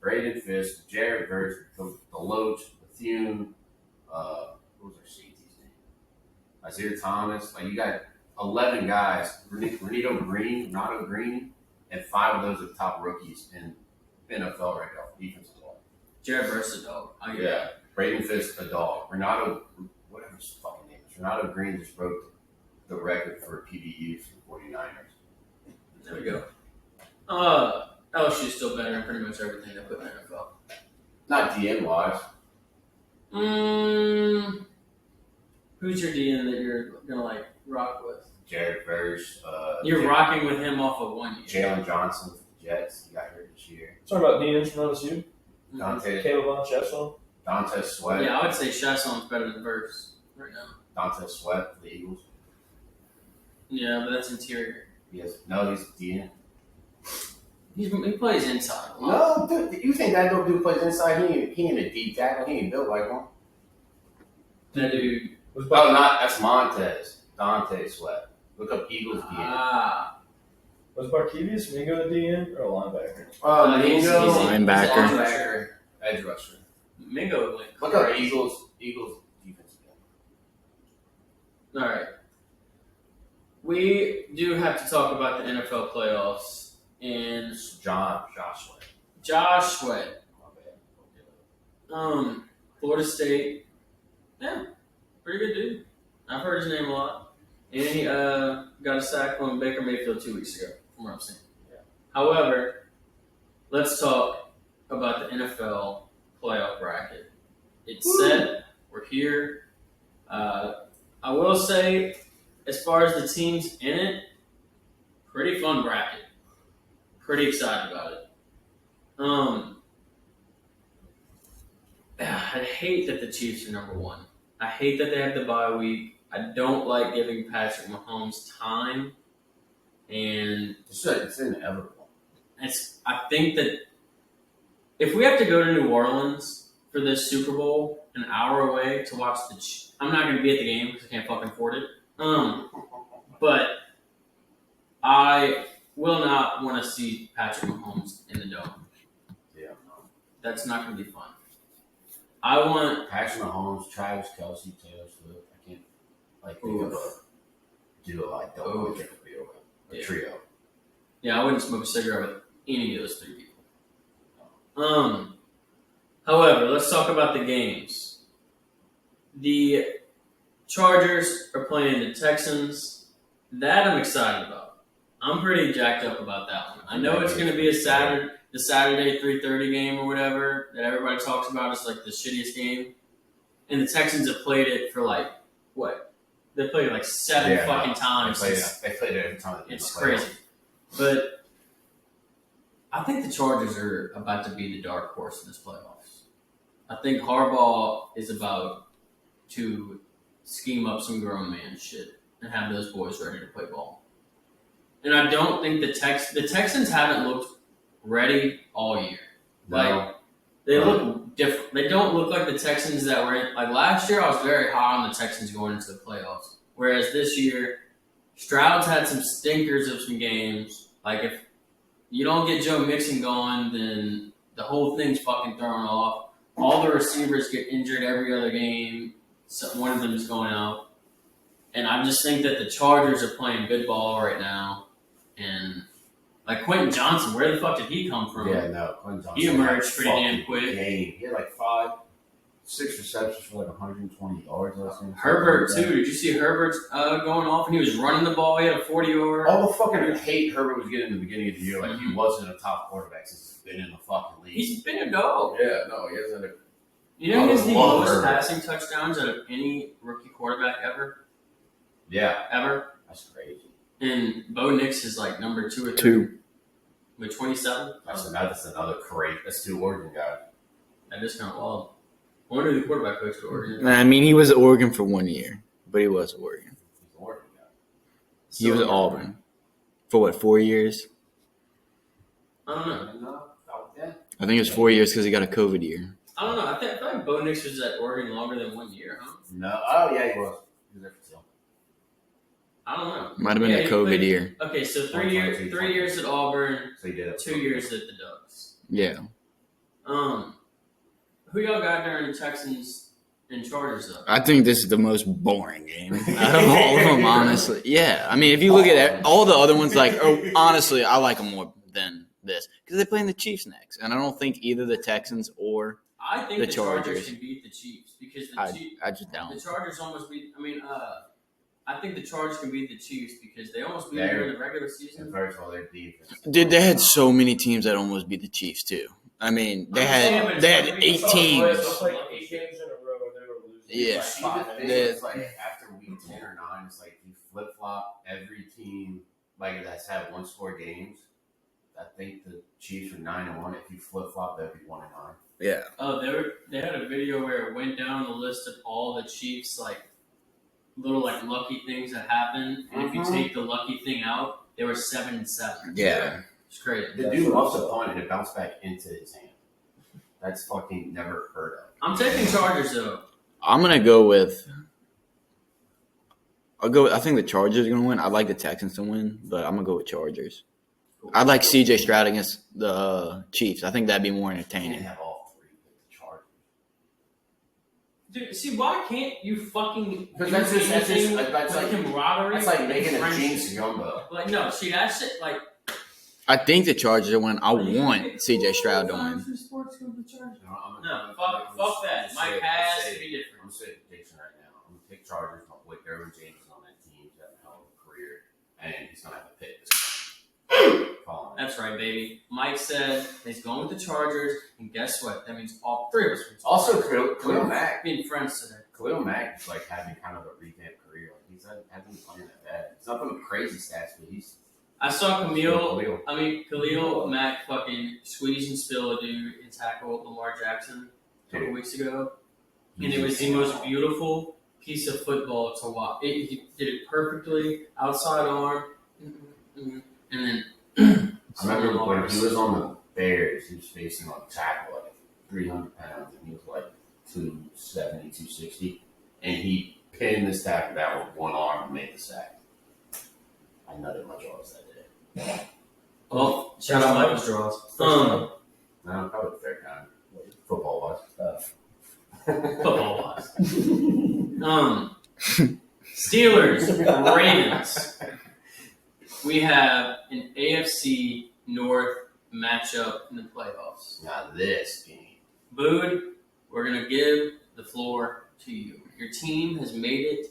Braden Fisk, Jared Verse, Deloach, Bethune, who was our safety's name? Isaiah Thomas. Like, you got 11 guys, Renato Green, and 5 of those are the top rookies in NFL right now, defensive line. Jared versus a dog. I get Yeah. that. Braden Fisk, a dog. Renato, whatever his fucking name is. Renato Green just broke the record for PBUs for 49ers. There we go. LSU's still better in pretty much everything they put in the NFL. Not DN wise. Who's your DN that you're gonna like rock with? Jared Verse. You're rocking with him off of 1 year. Jalen Johnson for the Jets. He got hurt this year. Talking about DNs from LSU. Dante Caleb on Chesson. Sweat. Yeah, I would say Chasson's better than Verse right now. Dante Sweat for the Eagles. Yeah, but that's interior. Yes. No, he's DN. He plays inside a lot. No, dude, you think that little dude plays inside? He ain't a deep tackle. He ain't built like one. That dude. Oh, that's Montez. Dante Sweat. Look up Eagles DN. Was Barkevius Mingo a DN or a linebacker? He's linebacker. Edge rusher. Mingo went Look up crazy. Eagles defensive end. All right. We do have to talk about the NFL playoffs and Josh Sweat. My bad. Florida State. Yeah, pretty good dude. I've heard his name a lot. And he got a sack from Baker Mayfield 2 weeks ago, from what I'm saying. Yeah. However, let's talk about the NFL playoff bracket. It's set. We're here. I will say, as far as the teams in it, pretty fun bracket. Pretty excited about it. I hate that the Chiefs are number one. I hate that they have the bye week. I don't like giving Patrick Mahomes time. And It's inevitable. I think that if we have to go to New Orleans for this Super Bowl, an hour away to watch I'm not going to be at the game because I can't fucking afford it. But I will not want to see Patrick Mahomes in the dome. Yeah. That's not going to be fun. I want Patrick Mahomes, Travis Kelce, Taylor Swift. I can't think of a duo like that. Oof. It could be a trio. Yeah, I wouldn't smoke a cigarette with any of those three people. However, let's talk about the games. The Chargers are playing the Texans. That I'm excited about. I'm pretty jacked up about that one. I know it's going to be the Saturday 3:30 game or whatever that everybody talks about. It's like the shittiest game. And the Texans have played it for like, what? They played it like seven fucking times. They played it every time. It's crazy. But I think the Chargers are about to be the dark horse in this playoffs. I think Harbaugh is about to scheme up some grown man shit and have those boys ready to play ball. And I don't think the Texans haven't looked ready all year. Like, they look different. They don't look like the Texans that were in. Like, last year, I was very high on the Texans going into the playoffs. Whereas this year, Stroud's had some stinkers of some games. Like, if you don't get Joe Mixon going, then the whole thing's fucking thrown off. All the receivers get injured every other game. So one of them is going out. And I just think that the Chargers are playing good ball right now. And, like, Quentin Johnson, where the fuck did he come from? Yeah, no. Quentin Johnson He emerged pretty damn quick. Game. He had like 6 receptions for like 120 yards. Herbert, too. Did you see Herbert going off? And he was running the ball. He had a 40-yard. All the fucking hate Herbert was getting in the beginning of the year. Like, he wasn't a top quarterback since he's been in the fucking league. He's been a dog. Yeah, no, he hasn't. You know, he has the love most Herbert. passing touchdowns out of any rookie quarterback ever. Yeah. Ever. That's crazy. And Bo Nix is like number 2 or 3. 2. With 27. That's another great. That's 2 Oregon guys. That is kind of wild. I wonder who the quarterback coach for Oregon. I mean, he was at Oregon for 1 year, but he was at Oregon. He's an Oregon guy. He was at Auburn for what, 4 years? I don't know. No, yeah. I think it was 4 years because he got a COVID year. I don't know. I feel like Bo Nix was at Oregon longer than 1 year, huh? No. Oh yeah, he was. He was there for 2. I don't know. Might have been a he COVID played- year. Okay, so 3 years. 3 years at Auburn. So he did it. 2 years at the Ducks. Yeah. Who y'all got during the Texans and Chargers though? I think this is the most boring game out of all of them, honestly. Yeah. I mean, if you look at it, all the other ones, honestly, I like them more than this because they play in the Chiefs next. And I don't think either the Texans or I think The the Chargers Chargers. can beat the Chiefs because I just don't. the Chargers almost beat. I think the Chargers can beat the Chiefs because they almost beat them They're- during the regular season. And first of all, their defense. Dude, they had so many teams that almost beat the Chiefs too. I mean, they had 8 teams. It's like 8 games in a row where they were losing. Yeah. Like See, 5 the and thing 8. is, like, after week 10 or 9, it's like you flip flop every team like that's had 1-score games. I think the Chiefs were 9-1. If you flip flop, that'd be 1-9. Yeah. Oh, they had a video where it went down the list of all the Chiefs little lucky things that happened, and if you take the lucky thing out, they were 7-7. Yeah. It's crazy. The dude lost a punt and it bounced back into his hand. That's fucking never heard of. I'm taking Chargers though. I'm gonna go with. I think the Chargers are gonna win. I'd like the Texans to win, but I'm gonna go with Chargers. I'd like C.J. Stroud against the Chiefs. I think that'd be more You can't entertaining. have all 3 with the Chargers. Dude, see, why can't you fucking Because that's like camaraderie? That's like making a friendship? Jinx Yumbo. No, see, that shit, I think the Chargers will win. I want C.J. Stroud to win. No, fuck that. Mike has to be I'm different. gonna say prediction right now. I'm gonna pick Chargers. I'm gonna put Derwin James on that team. He's having a hell of a career, and he's gonna have a pick this time. That's right, baby. Mike said he's going with the Chargers, and guess what? That means all 3 of us. Also, Khalil Mack. Being friends today. Khalil Mack is like having kind of a revamped career. Like hasn't been playing that bad. He's not putting crazy stats, but he's. I saw Khalil. Khalil Mack fucking squeeze and spill a dude and tackle Lamar Jackson a couple weeks ago. And it was the most beautiful piece of football to watch. He did it perfectly, outside arm, and then. I remember when he was on the Bears, he was facing on tackle like 300 pounds, and he was like 270, 260, and he pinned this tackle down with one arm and made the sack. I nutted my jaws that day. Well, shout out Michael's draws. No, probably the third time. Football was. Football wise. Steelers, Ravens. We have an AFC North matchup in the playoffs. Now this game. Bood, we're going to give the floor to you. Your team has made it.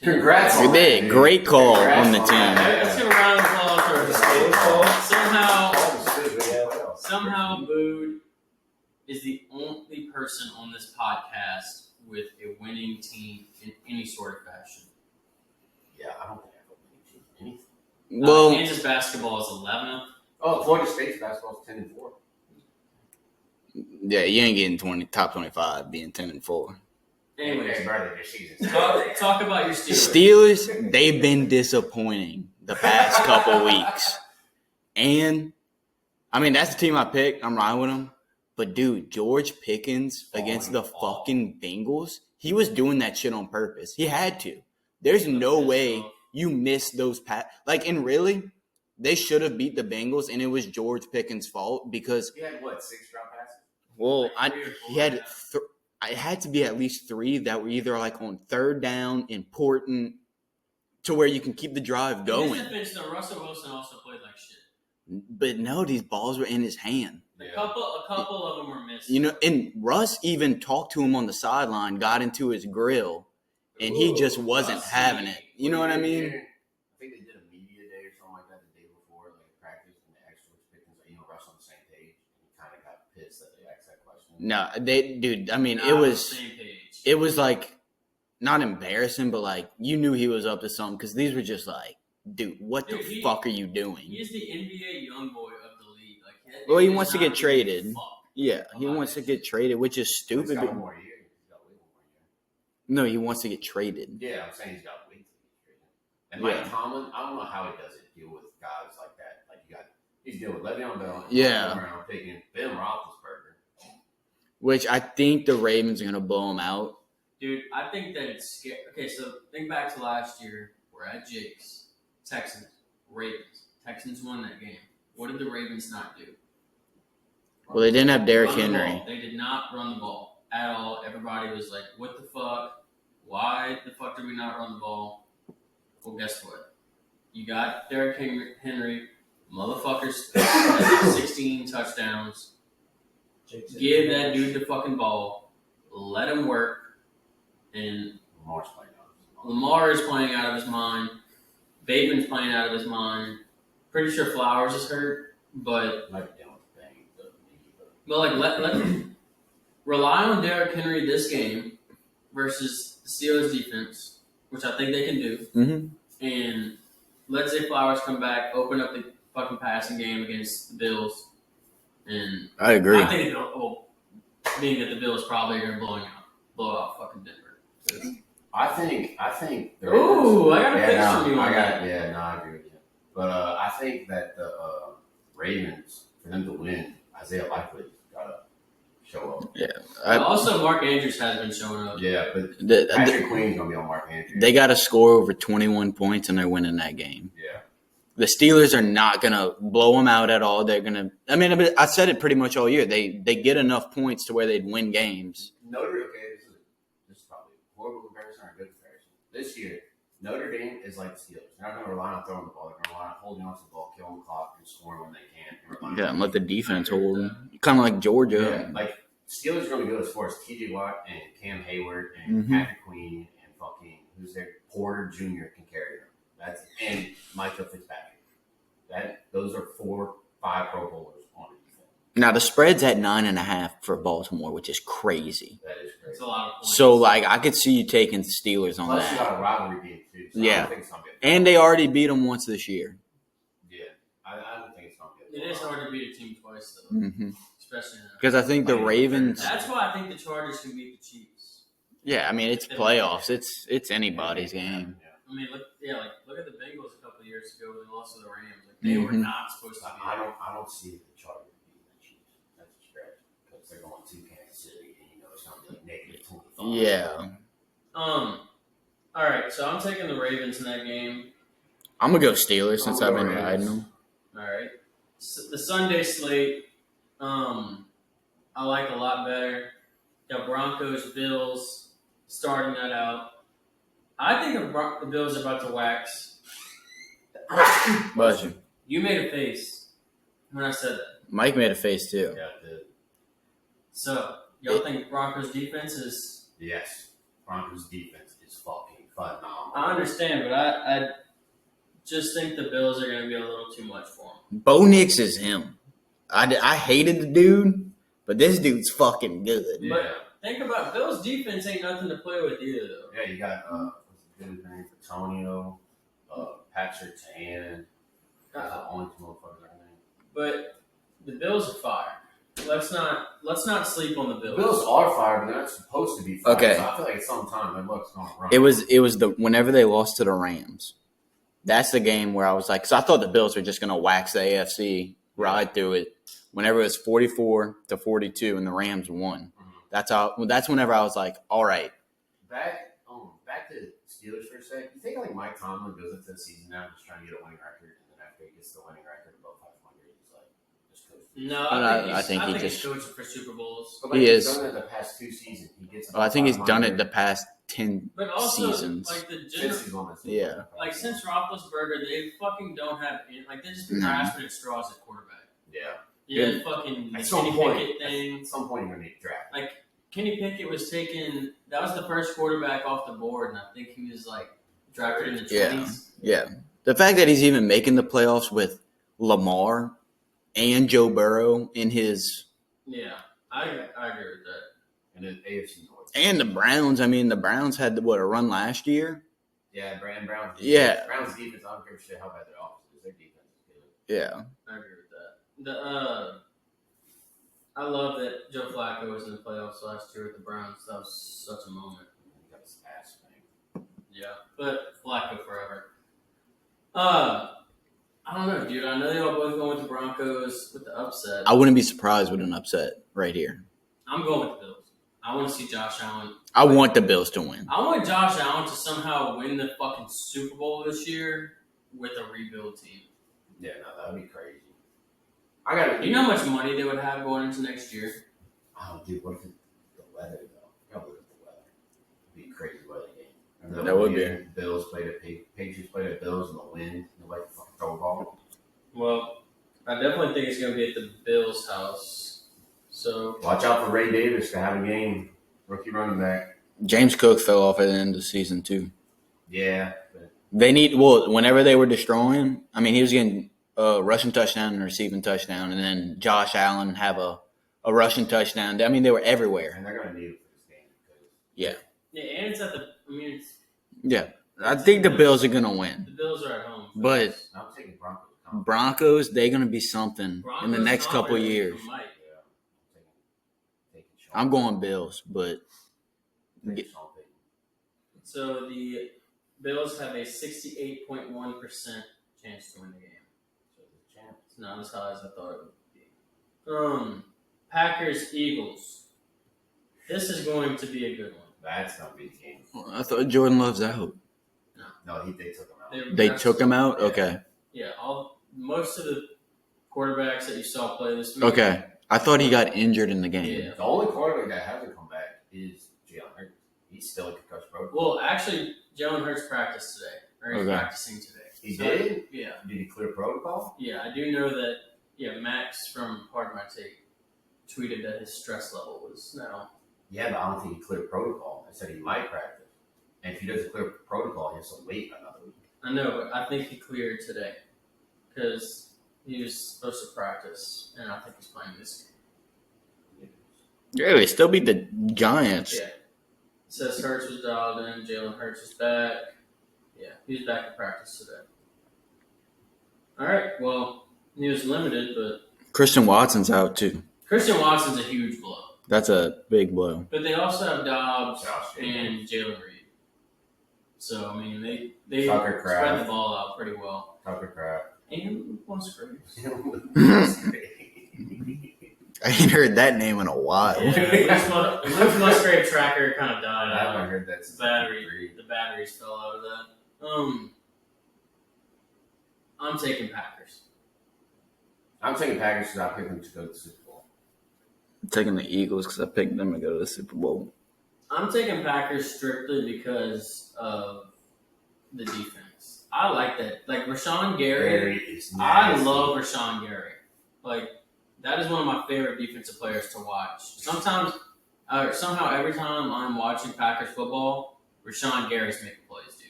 To Congrats You on did. that, Great call Congrats on the on team. that. Let's give a round of applause for Oh, somehow Bood is the only person on this podcast with a winning team in any sort of fashion. Yeah, I don't think I have a winning team. Anything. Well, Kansas basketball is 11th. Oh, Florida State's basketball is 10-4. yeah, you ain't getting top 25 being 10-4. Anyways, Brother, this season's talk about your Steelers. Steelers, they've been disappointing the past couple weeks. And, I mean, that's the team I picked. I'm riding with them. But, dude, George Pickens against the fucking Bengals, he was doing that shit on purpose. He had to. There's no way you missed those and really, they should have beat the Bengals, and it was George Pickens' fault because He had, 6 drop passes? well, he had it had to be at least 3 that were either on third down, important, to where you can keep the drive going. In his defense, though, Russell Wilson also played like shit. But no, these balls were in his hand. A couple of them were missed. And Russ even talked to him on the sideline, got into his grill, and he just wasn't having it. You know what I mean? I think they did a media day or something like that the day before, practice, and they actually was picking Russ on the same page. And he kind of got pissed that they asked that question. No, I mean, Not it on the was same page. it was not embarrassing, but you knew he was up to something because these were just dude, what the fuck are you doing? He's the NBA young boy of the league. Well, he does wants to not get give a traded. fuck. Yeah, he wants to get traded, which is He's stupid. got But, one more year. He's got way one more year. no, he wants to get traded. Yeah, I'm saying he's got way to get traded. And Yeah. Mike Tomlin, I don't know how he does it. Deal with guys like that. He's dealing with Le'Veon Bell. Yeah. Around picking Ben Roethlisberger. Which I think the Ravens are gonna blow him out. Dude, I think that it's scary. Okay, so think back to last year. We're at Jake's. Texans, Ravens. Texans won that game. What did the Ravens not do? Well, they didn't have Derrick Run the Henry. ball. They did not run the ball at all. Everybody was like, what the fuck? Why the fuck did we not run the ball? Well, guess what? You got Derrick Henry, motherfuckers, 16 touchdowns. Give that dude the fucking ball. Let him work. And Lamar is playing out of his mind. Bateman's playing out of his mind. Pretty sure Flowers is hurt, but like let rely on Derrick Henry this game versus the Steelers defense, which I think they can do. Mm-hmm. And let Zay Flowers come back, open up the fucking passing game against the Bills. And I agree. I think being that the Bills probably are going to blow out fucking Denver. I think. Ooh, I got a pitch from you on that. I agree with you. But I think that the Ravens, for them to win, Isaiah Likely's got to show up. Yeah. Also, Mark Andrews has been showing up. Yeah, but Patrick Queen's going to be on Mark Andrews. They got to score over 21 points, and they're winning that game. Yeah. The Steelers are not going to blow them out at all. They're going to – I mean, I said it pretty much all year. They get enough points to where they'd win games. This is probably a horrible comparison or a good comparison. This year, Notre Dame is like the Steelers. They're not going to rely on throwing the ball. They're going to rely on holding on to the ball, killing the clock, and scoring when they can. Yeah, and let the defense hold them. Kind of like Georgia. Yeah, like Steelers are going to go as far as T.J. Watt and Cam Hayward and Patrick Queen and fucking who's their Porter Jr. can carry them. And Michael Fitzpatrick. Those are 4-5 Pro Bowlers on the defense. Now the spread's at 9.5 for Baltimore, which is crazy. That is crazy. It's a lot of points. So like I could see you taking Steelers on Plus that. you got a rivalry game too. So I don't think it's gonna be and they already beat them once this year. Yeah, I don't think it's gonna be. It is hard to beat a team twice though, especially because I think the Ravens. That's why I think the Chargers can beat the Chiefs. Yeah, I mean it's playoffs. It's anybody's game. Yeah. I mean, look at the Bengals a couple of years ago when they lost to the Rams. Like they were not supposed to be. I don't see the Chargers beating the Chiefs. That's a stretch because they're going to Kansas City, and it's going to be like -25. Yeah. All right, so I'm taking the Ravens in that game. I'm gonna go Steelers since I've been riding them. All right, so the Sunday slate, I like a lot better. Got Broncos, Bills, starting that out. I think the Bills are about to wax. Budget. You made a face when I said that. Mike made a face too. Yeah, I did. So, y'all think Broncos defense is... Yes. Broncos defense is fucking phenomenal. I understand, but I just think the Bills are going to be a little too much for him. Bo Nix is him. I hated the dude, but this dude's fucking good. Yeah. But think about Bills defense ain't nothing to play with either, though. Yeah, you got what's his name? Antonio, Patrick Tan. Only two motherfuckers, I think. But the Bills are fire. Let's not sleep on the Bills. The Bills are fire, but they're not supposed to be fire. Okay. So I feel like at some time their luck's going to run. It was the whenever they lost to the Rams. That's the game where I was like, because I thought the Bills were just going to wax the AFC, ride through it. Whenever it was 44-42 and the Rams won, that's whenever I was like, all right. Back to Steelers for a sec. You think like Mike Tomlin goes into the season now just trying to get a winning record, and then after he gets the winning record above 500, he's like just coaching? No, I think he's coaching for Super Bowls. But he's done it the past 2 seasons. He gets. I think he's done it the past 10 but also, seasons. Like the general, like since Roethlisberger, they fucking don't have like they're just grasping at straws at quarterback. Yeah. Yeah, fucking at Kenny Pickett thing. At some point, you're gonna need to draft. Like Kenny Pickett was taken. That was the first quarterback off the board, and I think he was like drafted in the 20s. Yeah. The fact that he's even making the playoffs with Lamar and Joe Burrow in his. Yeah, I agree with that. And then AFC North. And the Browns. I mean, the Browns had a run last year. Yeah, Browns. Yeah. Browns defense. I don't give a shit how bad their offense is. Their defense is good. Yeah. I agree with that. I love that Joe Flacco was in the playoffs last year with the Browns. That was such a moment. He got his ass spanked. Yeah, but Flacco forever. I don't know, dude. I know they all both going with the Broncos with the upset. I wouldn't be surprised with an upset right here. I'm going with the Bills. I want to see Josh Allen. I want the Bills to win. I want Josh Allen to somehow win the fucking Super Bowl this year with a rebuild team. Yeah, no, that would be crazy. You know how much money they would have going into next year? Oh, dude, what if the weather, though? You gotta look at the weather. It'd be a crazy weather game. Remember That would be. The Bills played at Patriots played at Bills in the wind. Nobody fucking throw a ball. Well, I definitely think it's going to be at the Bills' house. So Watch out for Ray Davis to have a game. Rookie running back. James Cook fell off at the end of the season too. Yeah. They need whenever they were destroying. I mean, he was getting a rushing touchdown and a receiving touchdown, and then Josh Allen have a rushing touchdown. I mean, they were everywhere. And they're going to need it for this game. yeah, and it's at the. I mean, it's Yeah, I think the Bills are gonna win, the Bills are at home. but I'm taking Broncos. Broncos they're gonna be something in the next couple of confident years. Mike. Yeah. Taking Sean I'm going Bills, but Taking Sean Payton. So the Bills have a 68.1% chance to win the game. So the champ. It's not as high as I thought it would be. Packers Eagles. This is going to be a good one. That's going to be the game. I thought Jordan Love's out. No, they took him out. They took him out. Yeah. Okay, Yeah, most of the quarterbacks that you saw play this week. okay. I thought he got injured in the game. Yeah. The only quarterback that hasn't come back is Jalen Hurts. He's still in concussion protocol. Well, actually, Jalen Hurts practiced today, or he's Okay. practicing today. He So, did? Yeah, Did he clear protocol? yeah. I do know that. Yeah, Max from Pardon My Take tweeted that his stress level was now. Yeah, but I don't think he cleared protocol. I said he might practice. And if he doesn't clear protocol, he has to wait another week. I know, but I think he cleared today because he was supposed to practice, and I think he's playing this game. Yeah, they still beat the Giants. Yeah. It says Hurts was dialed in. Jalen Hurts is back. Yeah, he's back in practice today. All right. Well, he was limited, but Christian Watson's out too. Christian Watson's a huge blow. That's a big blow. But they also have Dobbs Josh and Jalen Reed. So I mean, they Tucker spread Kraft. the ball out pretty well. Tucker Kraft. And Musgrave. I ain't heard that name in a while. Yeah, Luke Musgrave tracker kind of died I out. haven't heard that since The batteries fell out of that. I'm taking Packers. I'm taking Packers because I picked them to go to the Super Bowl. I'm taking the Eagles because I picked them to go to the Super Bowl. I'm taking Packers strictly because of the defense. I like that. Like Rashawn Gary. Is I nasty. love Rashawn Gary. Like that is one of my favorite defensive players to watch. Sometimes, somehow, every time I'm watching Packers football, Rashawn Gary's making plays, dude.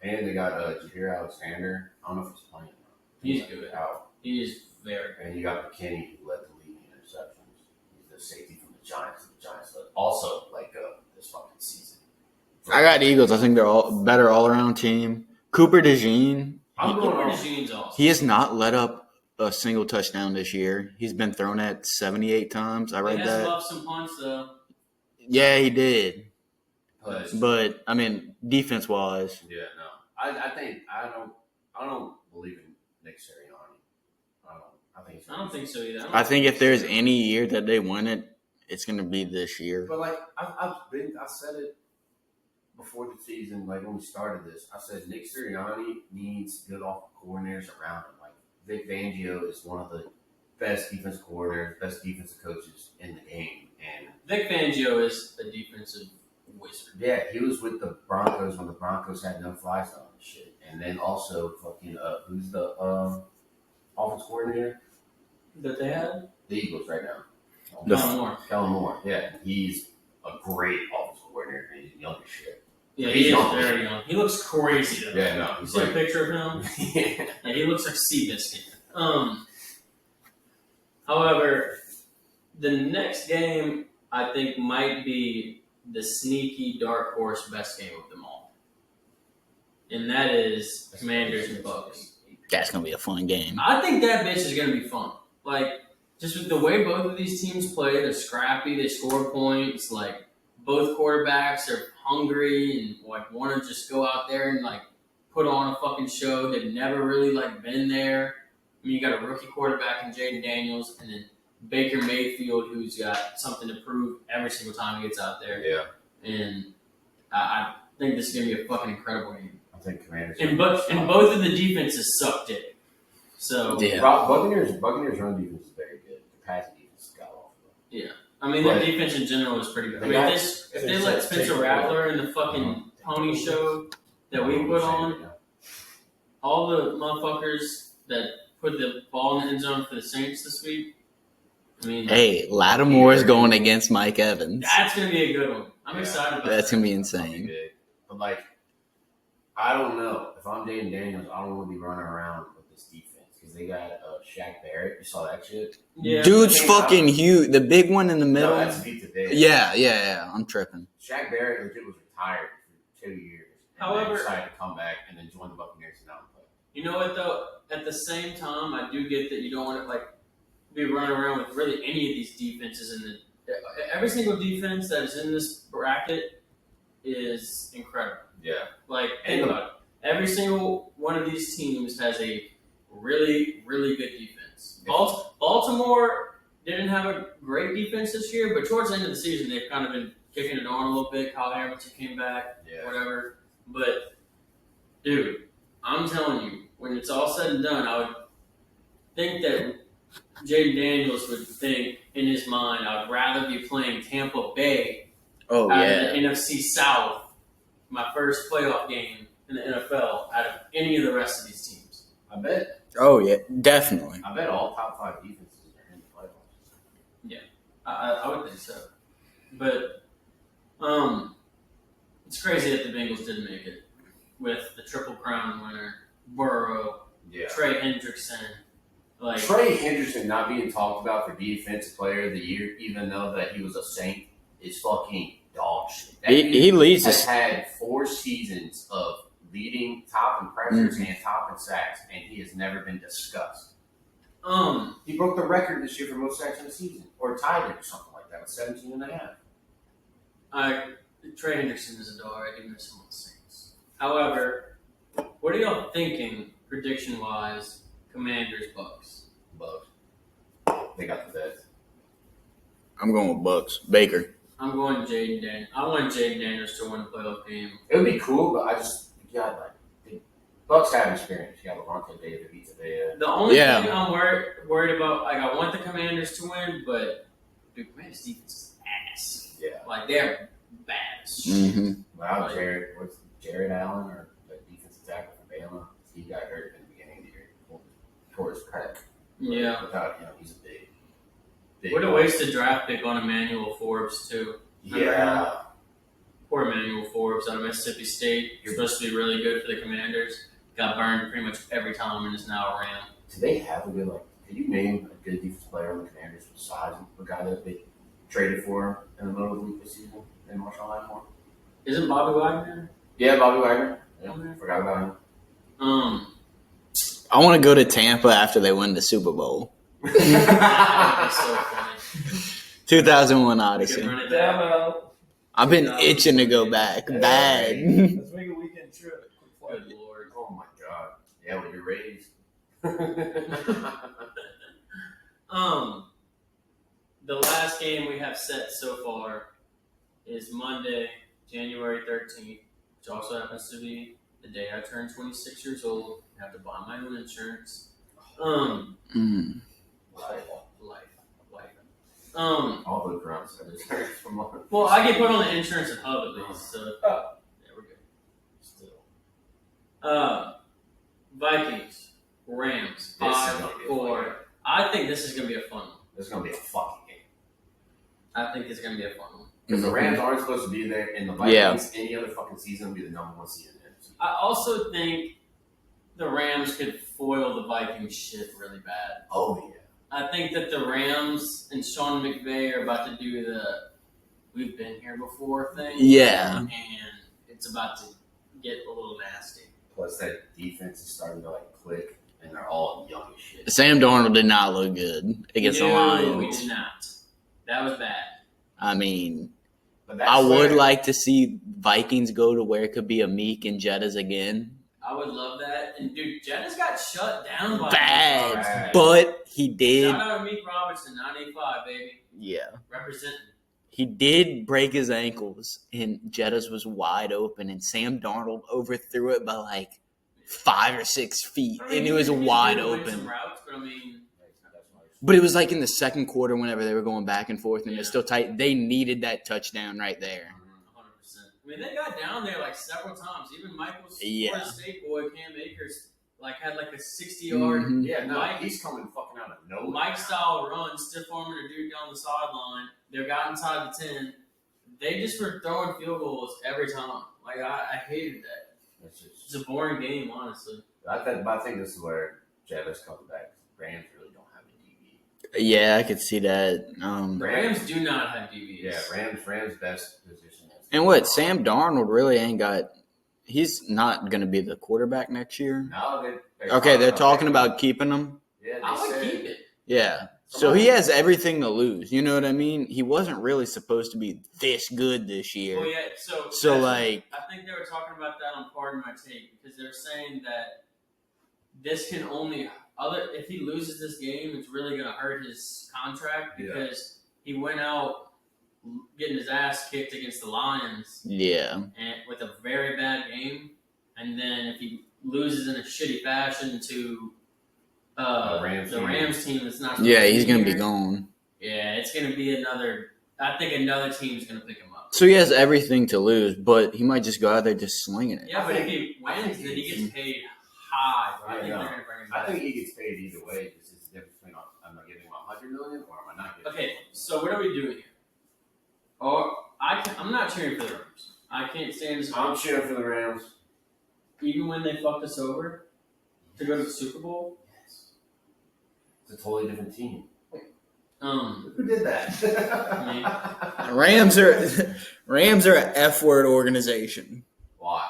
And they got Javier Alexander. I don't know if he's playing. He's good. Out. He is very good. And you got McKinney, who led the league in interceptions. He's the safety from the Giants. The Giants led also this fucking season. I got Eagles. I think they're all better all around team. Cooper DeJean. I'm going Cooper on. DeJean's awesome. He has not let up a single touchdown this year. He's been thrown at 78 times. I read He has that. left some punts though. Yeah, he did. But But I mean, defense wise, yeah, no. I think I don't believe in Nick Sirianni. I I don't think so either. I think if there's any year that they win it, it's going to be this year. But like I said it before the season, like when we started this, I said Nick Sirianni needs good offensive coordinators around him. Like Vic Fangio is one of the best defense coordinators, best defensive coaches in the game, and Vic Fangio is a defensive wizard. yeah, he was with the Broncos when the Broncos had no fly zone and shit, and then also fucking who's the offense coordinator? That they had? The Eagles right now. Kellen Moore. Kellen Moore, yeah, he's a great offensive coordinator. And he's young as shit. Yeah, He's he is young. very young. He looks crazy though. Yeah, no, You he's see a like picture of him? yeah. Yeah, he looks like Seabiscuit. However, the next game I think might be the sneaky dark horse best game of them all, and that is Commanders and Bucks. That's going to be a fun game. I think that bitch is gonna be fun. Like just with the way both of these teams play, they're scrappy, they score points. Like both quarterbacks are hungry and like want to just go out there and like put on a fucking show. They've never really like been there. I mean, you got a rookie quarterback in Jaden Daniels, and then Baker Mayfield, who's got something to prove every single time he gets out there. Yeah, And I think this is gonna be a fucking incredible game. I think Commanders. And both of the defenses suck dick. So Yeah. Buccaneers run defense is very good. The passing defense got off. I mean, their But- defense in general is pretty good. I They mean, got- if they let Spencer Rattler in the fucking pony show that we put on, all the motherfuckers that put the ball in the end zone for the Saints this week, I mean, Hey, Lattimore's going against Mike Evans. that's gonna be a good one. I'm excited about That's that. gonna be That'll be insane. big. But like, I don't know. If I'm Jaden Daniels, I don't want to be running around with this defense because they got Shaq Barrett. You saw that shit? Yeah, Dude's I mean, fucking huge. The big one in the middle. No, that's Vita Vea. Yeah. I'm tripping. Shaq Barrett legit was retired for 2 years. And However- then decided to come back and then join the Buccaneers and now play. You know what though? At the same time, I do get that you don't want to like be running around with really any of these defenses in the. Every single defense that is in this bracket is incredible. Yeah. Like think about it. Every single one of these teams has a really, really good defense. Baltimore didn't have a great defense this year, but towards the end of the season, they've kind of been kicking it on a little bit. Kyle Hamilton came back, whatever. But dude, I'm telling you, when it's all said and done, I would think that Jaden Daniels would think in his mind, I would rather be playing Tampa Bay Oh out yeah. of the NFC South, my first playoff game in the NFL, out of any of the rest of these teams. I bet. Oh yeah. Definitely. I bet all top 5 defenses are in the playoffs. I would think so. But it's crazy that the Bengals didn't make it with the Triple Crown winner, Burrow, Yeah. Trey Hendrickson. Like Trey Hendrickson not being talked about for Defensive Player of the Year, even though that he was a Saint, is fucking dog shit. That He dude leads has us. had 4 seasons of leading top in pressures and top in sacks, and he has never been discussed. He broke the record this year for most sacks in a season, or tied it or something like that with 17 and a half. Trey Hendrickson is a dog. I do miss him on the Saints. However, what are y'all thinking prediction wise? Commanders Bucks. Bucks. They got the best. I'm going with Bucks. Baker. I'm going Jaden Daniels. I want Jaden Daniels to win a playoff game. It would be cool, but I just the Bucks have experience. You got Levante David, Vita Vea. The only thing I'm worried about, like I want the Commanders to win, but the Commanders defense is ass. Yeah. Like they're bad as shit. Mm-hmm. Wow, Jared Allen or the defensive tackle from Bama? He got hurt in the beginning of the year. Tore his pec. Yeah. Without he's a big. What a wasted draft pick on Emmanuel Forbes too. Yeah. Poor Emmanuel Forbes out of Mississippi State. You're supposed to be really good for the Commanders. Got burned pretty much every time and is now a Ram. Do they have a good Can you name a good defensive player on the Commanders besides the guy that they traded for in the middle of the week this season in Marshawn Lattimore? Isn't Bobby Wagner? Yeah, Bobby Wagner. Yeah, Okay. forgot about him. I want to go to Tampa after they win the Super Bowl. That would be so funny. 2001 We Odyssey. could run it back. Demo. I've been itching to go back. Bad. Let's make a weekend trip. Quick flight. Good lord. Oh my god. Yeah, with your Rays. The last game we have set so far is Monday, January 13th, which also happens to be the day I turn 26 years old. I have to buy my own insurance. Mm. Life. All the grounds have been from Well, I get put on the insurance at Hub at least, so yeah, we're good. Still. Vikings, Rams, This is gonna be a 5-4. I think this is gonna be a fun one. This is gonna be a fucking game. I think it's gonna be a fun one. Because the Rams aren't supposed to be there, and the Vikings any other fucking season will be the number 1 seed in the NFC. I also think the Rams could foil the Vikings shit really bad. Oh yeah. I think that the Rams and Sean McVay are about to do the "we've been here before" thing. Yeah. And it's about to get a little nasty. Plus that defense is starting to click, and they're all young as shit. Sam Darnold did not look good against the No, we Lions. did not. That was bad. I mean, But that's I would where- like to see Vikings go to where it could be a Meek and Jettas again. I would love that. And dude, Jettas got shut down by Bad. Meek Robertson. But he did. Shout out to Meek Robertson, 985, baby. Yeah. Representing. He did break his ankles, and Jettas was wide open, and Sam Darnold overthrew it by 5 or 6 feet, I mean, and it was he did wide win open. Some routes, but I mean, But it was in the second quarter whenever they were going back and forth, and Yeah. they're still tight. They needed that touchdown right there. 100%. I mean, they got down there several times. Even Michael's Yeah. Florida State boy, Cam Akers, had like a 60-yard Mhm. Yeah, no, Mike, he's coming fucking out of nowhere. Mike style run, stiff arming a dude down the sideline. They got inside the 10. They just were throwing field goals every time. Like I hated that. It's a boring game, honestly. I think this is where Javis comes back. Rams really don't have a DB. Yeah, I could see that. The Rams do not have DBs. Yeah, Rams best position is. And what, Sam Darnold really ain't got – he's not going to be the quarterback next year? No, They're talking about keeping him? Yeah, I would keep it. Yeah. So he has everything to lose. You know what I mean? He wasn't really supposed to be this good this year. Well, yeah. So like, I think they were talking about that on Pardon My Take because they're saying that this can only if he loses this game, it's really going to hurt his contract because he went out getting his ass kicked against the Lions. Yeah. And with a very bad game, and then if he loses in a shitty fashion to the Rams team that's not. Yeah, he's going to be gone. Yeah, it's going to be another. I think another team's going to pick him up. So he has everything to lose, but he might just go out there just slinging it. Yeah, but if he wins, then he gets paid high. Bro. I think they're going to bring him back. I think he gets paid either way. This is the difference between am I giving him $100 million or am I not giving him? Okay, so what are we doing here? I'm not cheering for the Rams. I can't stand this. I'm cheering for the Rams. Even when they fucked us over to go to the Super Bowl. Yes. It's a totally different team. Who did that? Rams are an F-word organization. Why?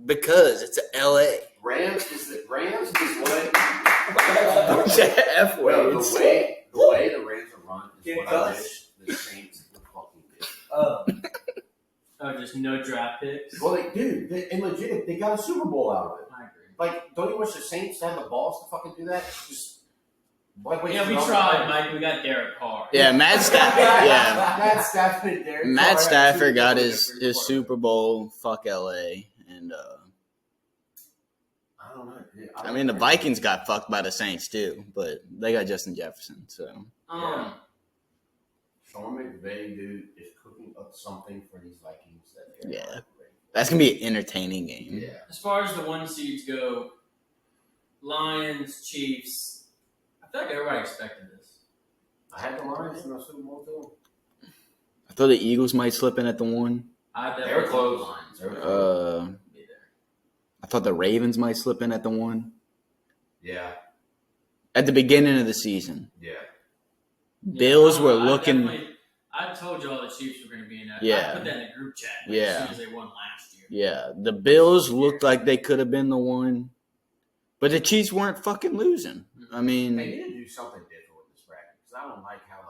Because it's L.A. Rams is what? F-word. Well, the way the Rams are run is what I wish the Saints would fucking do. Just no draft picks. Well, and legit, they got a Super Bowl out of it. I agree. Like, don't you wish the Saints had the balls to fucking do that? Just we tried, Mike. We got Derek Carr. Yeah, Matt Stafford. Yeah, Matt Stafford got his Super Bowl. Fuck LA, and I don't know. I mean the Vikings got fucked by the Saints too, but they got Justin Jefferson. So Sean McVay, dude, is cooking up something for these Vikings. That's gonna be an entertaining game. Yeah. As far as the 1 seeds go, Lions, Chiefs. I feel like everybody expected this. I had the Lions in the Super Bowl too. I thought the Eagles might slip in at the 1. They were close. I thought the Ravens might slip in at the 1. Yeah. At the beginning of the season. Yeah. Bills were looking. I told you all the Chiefs were going to be in that. Yeah. I put that in the group chat as soon as they won last year. Yeah. The Bills looked like they could have been the 1. But the Chiefs weren't fucking losing. I mean, they need to do something different with this bracket because I don't like how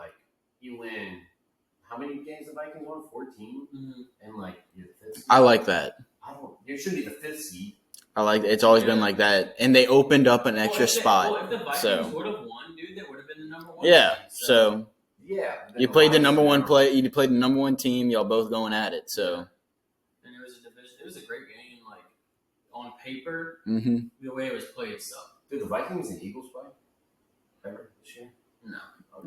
you win. How many games the Vikings won? 14, and you're the 5th seed. I like that. You should be the 5th seed. I like it's always been like that, and they opened up an extra spot. If the Vikings would have won, dude, they would have been the number 1. Yeah. Seed, so yeah, you played the number 1 play. You played the number 1 team. Y'all both going at it. So. And it was a division. It was a great game. On paper, Mm-hmm. the way it was played, stuff. Dude, the Vikings and Eagles play ever this year? No.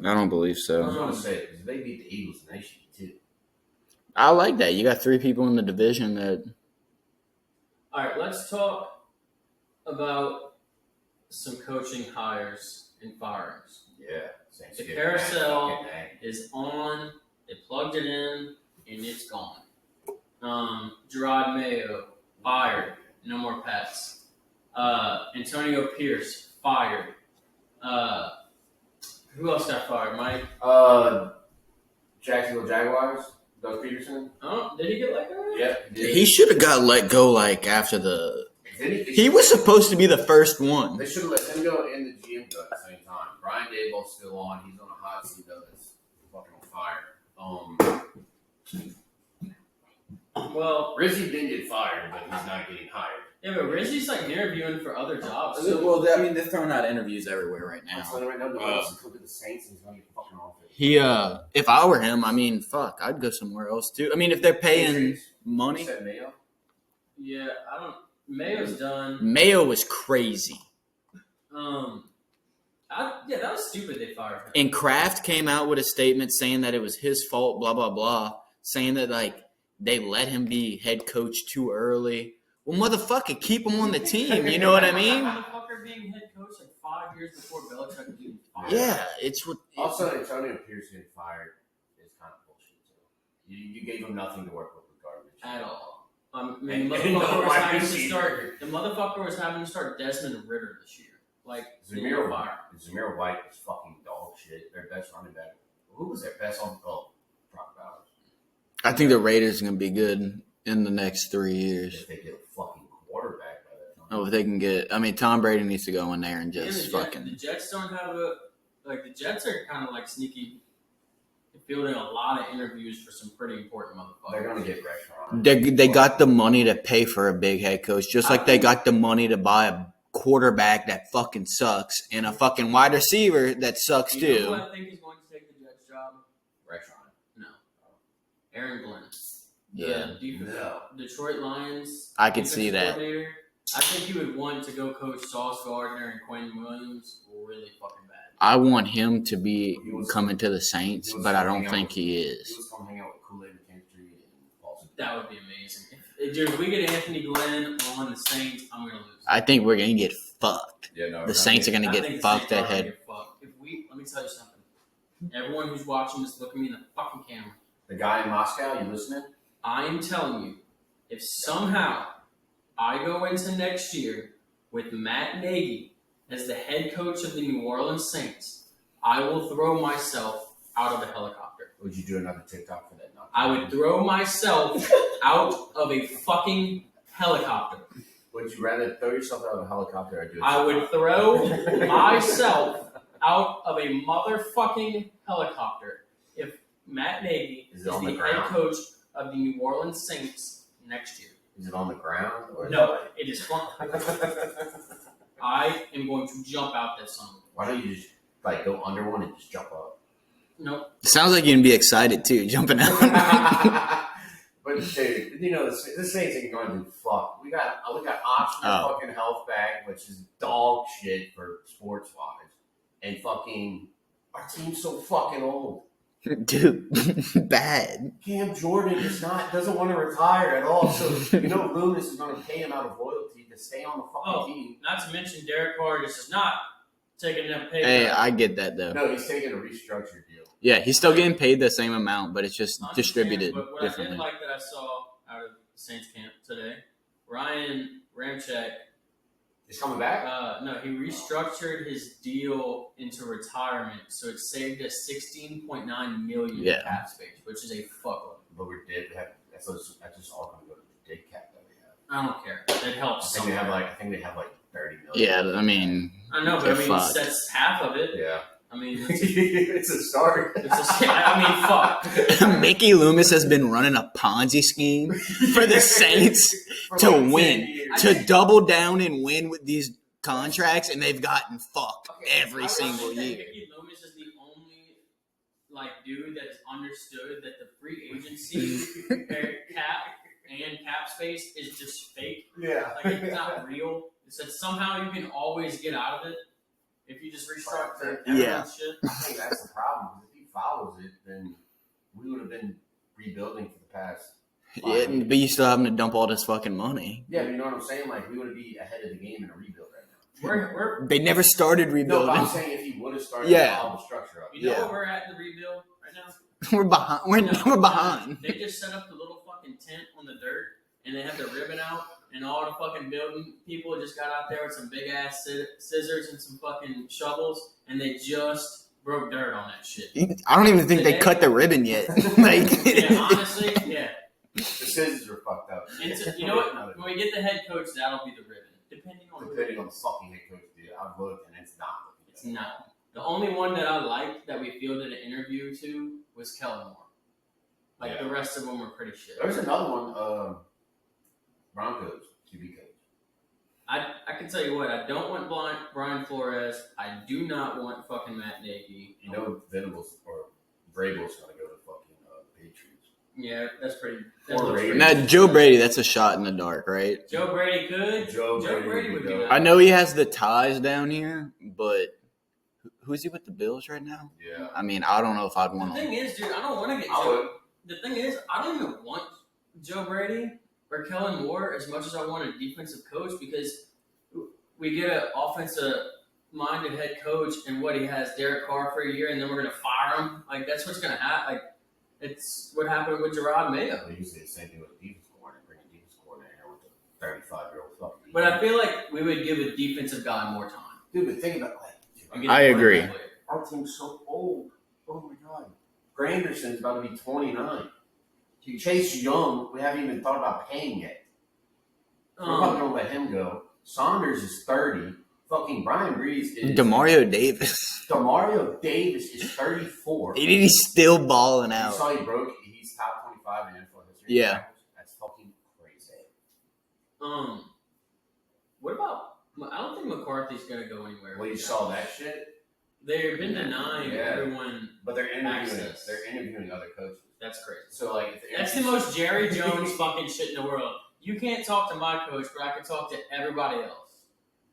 I don't believe I was so. going to say because they beat the Eagles and they should be too. I like that. You got 3 people in the division that. All right, let's talk about some coaching hires and firings. Yeah. The carousel is on. They plugged it in, and it's gone. Gerard Mayo, fired. No more pets. Antonio Pierce, fired. Who else got fired, Mike? Jacksonville Jaguars, Doug Peterson. Oh, did he get let go? Yeah. He should have got let go after the. He was supposed to be the first one. They should have let him go and the GM go at the same time. Brian Daboll's still on. He's on a hot seat though. That's fucking on fire. Well, Rizzy didn't get fired, but he's not getting hired. yeah, but Rizzy's interviewing for other jobs. Well, I mean, they're throwing out interviews everywhere right I'm now. telling you right now, the Bills could be the Saints and he's gonna get fucking off it. If I were him, I mean, fuck, I'd go somewhere else too. I mean, if they're paying money. You said Mayo? Yeah, Mayo's done. Mayo was crazy. That was stupid. They fired him. And Kraft came out with a statement saying that it was his fault, blah, blah, blah, saying that, they let him be head coach too early. Well, motherfucker, keep him on the team. You know what I mean? Motherfucker being head coach like 5 years before Belichick was even fired. Yeah, it's what. Also, Antonio Pierce getting fired is kind of bullshit too. You gave him nothing to work with garbage At all. The And motherfucker was having to start Desmond Ritter this year. Like Zamir White was fucking dog shit. Their best running back. Who was their best on? Oh, Brock Bowers. I think the Raiders are gonna be good in the next 3 years. If they get a fucking quarterback by that time. Oh, if they can get. I mean, Tom Brady needs to go in there and just the fucking. Jets don't have the Jets are kind of like sneaky. Fielding a lot of interviews for some pretty important motherfuckers. They're gonna get Rex. They got the money to pay for a big head coach, just like they got the money to buy a quarterback that fucking sucks and a fucking wide receiver that sucks You too. know who I think is going to take the Jets job? Rex. No. Aaron Glenn. Yeah. No. Detroit Lions. I could see that. coordinator. I think he would want to go coach Sauce Gardner and Quinn Williams really fucking bad. I want him to be coming to the Saints, but I don't think he He is. was coming hang out with Kool-Aid McKinstry and Paulson. That would be amazing. Dude, if we get Anthony Glenn on the Saints, I'm going to lose. I think we're gonna get fucked. Yeah, no. The Saints are gonna I get think the fucked Saints are ahead. gonna get fucked. Let me tell you something. Everyone who's watching this, look at me in the fucking camera. The guy in Moscow, you listening? I'm telling you, if somehow I go into next year with Matt Nagy as the head coach of the New Orleans Saints, I will throw myself out of a helicopter. Would you do another TikTok for that? I would throw myself out of a fucking helicopter. Would you rather throw yourself out of a helicopter or do it? I would throw myself out of a motherfucking helicopter if Matt Nagy is the head coach of the New Orleans Saints next year. Is it on the ground? Or No, it is fun. I am going to jump out that son. Why don't you just go under one and just jump up? Nope. Sounds like you're gonna be excited too, jumping out. But dude, the Saints ain't going to do fuck. We got optional fucking health back, which is dog shit for sports wise, and fucking our team's so fucking old. Dude, bad. Cam Jordan doesn't want to retire at all. So Loomis is going to pay him out of loyalty to stay on the fucking team. Not to mention Derek Carr just is not taking that pay. Hey, I get that though. No, he's taking a restructured deal. Yeah, he's still getting paid the same amount, but it's just distributed but what differently. I did like that I saw out of Saints camp today, Ryan Ramczyk. He's coming back? No, he restructured his deal into retirement, so it saved us $16.9 million in cap space, which is a fuckload. But we're dead. That's just all going to go to the dead cap that we have. I don't care. It helps. I think they have 30 million. Yeah, I mean, I know, but that's half of it. Yeah. I mean, it's a start. Fuck. Mickey Loomis has been running a Ponzi scheme for the Saints to win, to double down and win with these contracts, and they've gotten fucked every single year. Mickey Loomis is the only dude that has understood that the free agency cap space is just fake. Yeah, it's not real. It's that somehow you can always get out of it. If you just restructure everyone's shit. I think that's the problem. If he follows it, then we would have been rebuilding for the past. Yeah, but you still having to dump all this fucking money. Yeah, but you know what I'm saying? We would be ahead of the game in a rebuild right now. They never started rebuilding. No, but I'm saying if he would have started all the structure up. You know where we're at in the rebuild right now? We're behind. We're behind. They just set up the little fucking tent on the dirt, and they have the ribbon out. And all the fucking building people just got out there with some big ass scissors and some fucking shovels, and they just broke dirt on that shit. I don't even think they cut the ribbon yet. Yeah, honestly, yeah. The scissors are fucked up. You know what? When we get the head coach, that'll be the ribbon. Depending on the fucking head coach, dude. I've looked and it's not. It's not. The only one that I liked that we fielded an interview to was Kellen Moore. The rest of them were pretty shit. There's another one. Broncos QB coach. I can tell you what, I don't want Brian Flores. I do not want fucking Matt Nagy. Venables or Vrabel's going to go to fucking Patriots. Yeah, that's pretty. Now, Joe Brady, that's a shot in the dark, right? Joe Brady could. Joe Brady would be nice. I know he has the ties down here, but who's he with the Bills right now? Yeah. I mean, I don't know if I'd want to. The thing is, dude, I don't want to get Joe. The thing is, I don't even want Joe Brady. or Kellen Moore as much as I want a defensive coach because we get an offensive-minded head coach and what he has Derek Carr for a year and then we're going to fire him. Like, that's what's going to happen. Like, it's what happened with Gerard Mayo. They usually the same thing with the defense coordinator, bring a defense coordinator with a 35-year-old fucking. But I feel like we would give a defensive guy more time. Dude, but think about I agree. Our team's so old. Oh my god. Granderson's about to be 29. Chase Young, we haven't even thought about paying yet. We're not going to let him go. Saunders is 30. Fucking Brian Breeze is. Demario Davis. Demario Davis is 34. He's still balling You out. saw he broke. He's top 25 in NFL history. Yeah. That's fucking crazy. What about? I don't think McCarthy's going to go anywhere. Well, you saw that shit. They've been denying everyone. But they're interviewing. Access. They're interviewing other coaches. That's crazy. So like, That's the most Jerry Jones fucking shit in the world. You can't talk to my coach, but I can talk to everybody else.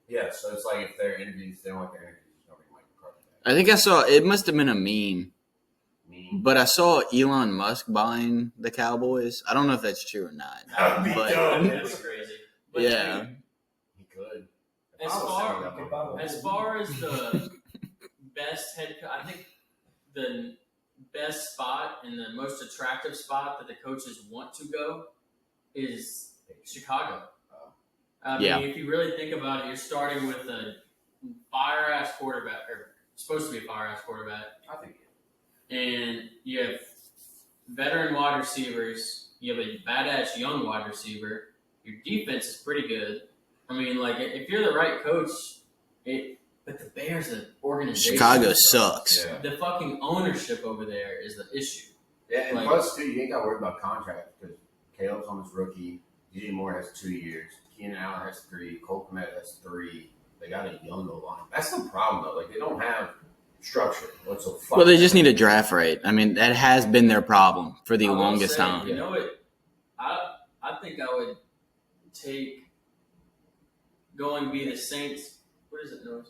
Yeah, so it's like if they're interviews, they don't like their interviews. Nobody Mike McCarthy. I think I saw it must have been a meme, Me. but I saw Elon Musk buying the Cowboys. I don't know if that's true or not. That would be But- dope. That's crazy. But Yeah. He could. As If I was far- setting up a- As far as the best head coach, I think the best spot and the most attractive spot that the coaches want to go is Chicago. I Yeah. mean, if you really think about it, you're starting with a fire-ass quarterback, or supposed to be a fire-ass quarterback, I think. and you have veteran wide receivers, you have a badass young wide receiver, your defense is pretty good. I mean, like, if you're the right coach, but the Bears, the organization. Chicago sucks. Yeah. The fucking ownership over there is the issue. Yeah, and Like- plus, too, you ain't got to worry about contracts because Caleb's on his rookie. DJ Moore has 2 years. Keenan Allen has 3. Cole Kmet has 3. They got a young O-line. That's the problem, though. Like, they don't have structure. What's so fucking. Well, they just need a draft right. I mean, that has been their problem for the I will longest say, time. You know what? I think I would take going to be the Saints. What is it, Noah?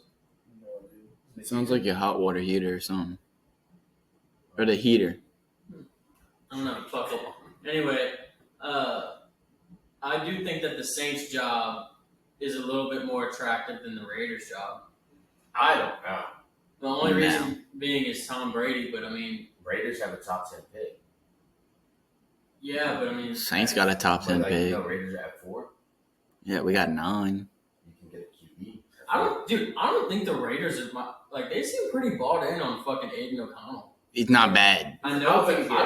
It sounds like your hot water heater or something. Or the heater. I don't know. Fuck it. Anyway, I do think that the Saints' job is a little bit more attractive than the Raiders' job. I don't know. The only No. reason being is Tom Brady, but I mean, Raiders have a top 10 pick. yeah, but I mean, Saints got a top 10 But, like, pick. you know, Raiders are at 4. Yeah, we got 9. You can get a QB. I don't think the Raiders are they seem pretty bought in on fucking Aiden O'Connell. He's not bad. I know, but think, I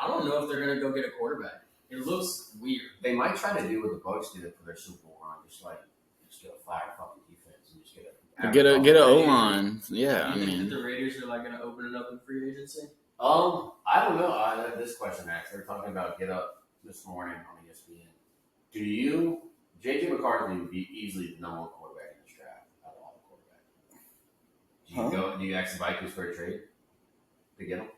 don't know if they're gonna go get a quarterback. It looks weird. They might try to do what the Bucs did for their Super Bowl run, just get a fire fucking defense and just Get a O-line. Yeah, I Do you think mean. that the Raiders are gonna open it up in free agency? I don't know. I had this question asked. They were talking about Get Up this morning on ESPN. Do you, JJ McCarthy would be easily the number 1 quarterback in this draft out of all the quarterbacks. Do you ask the Vikings for a trade to get him?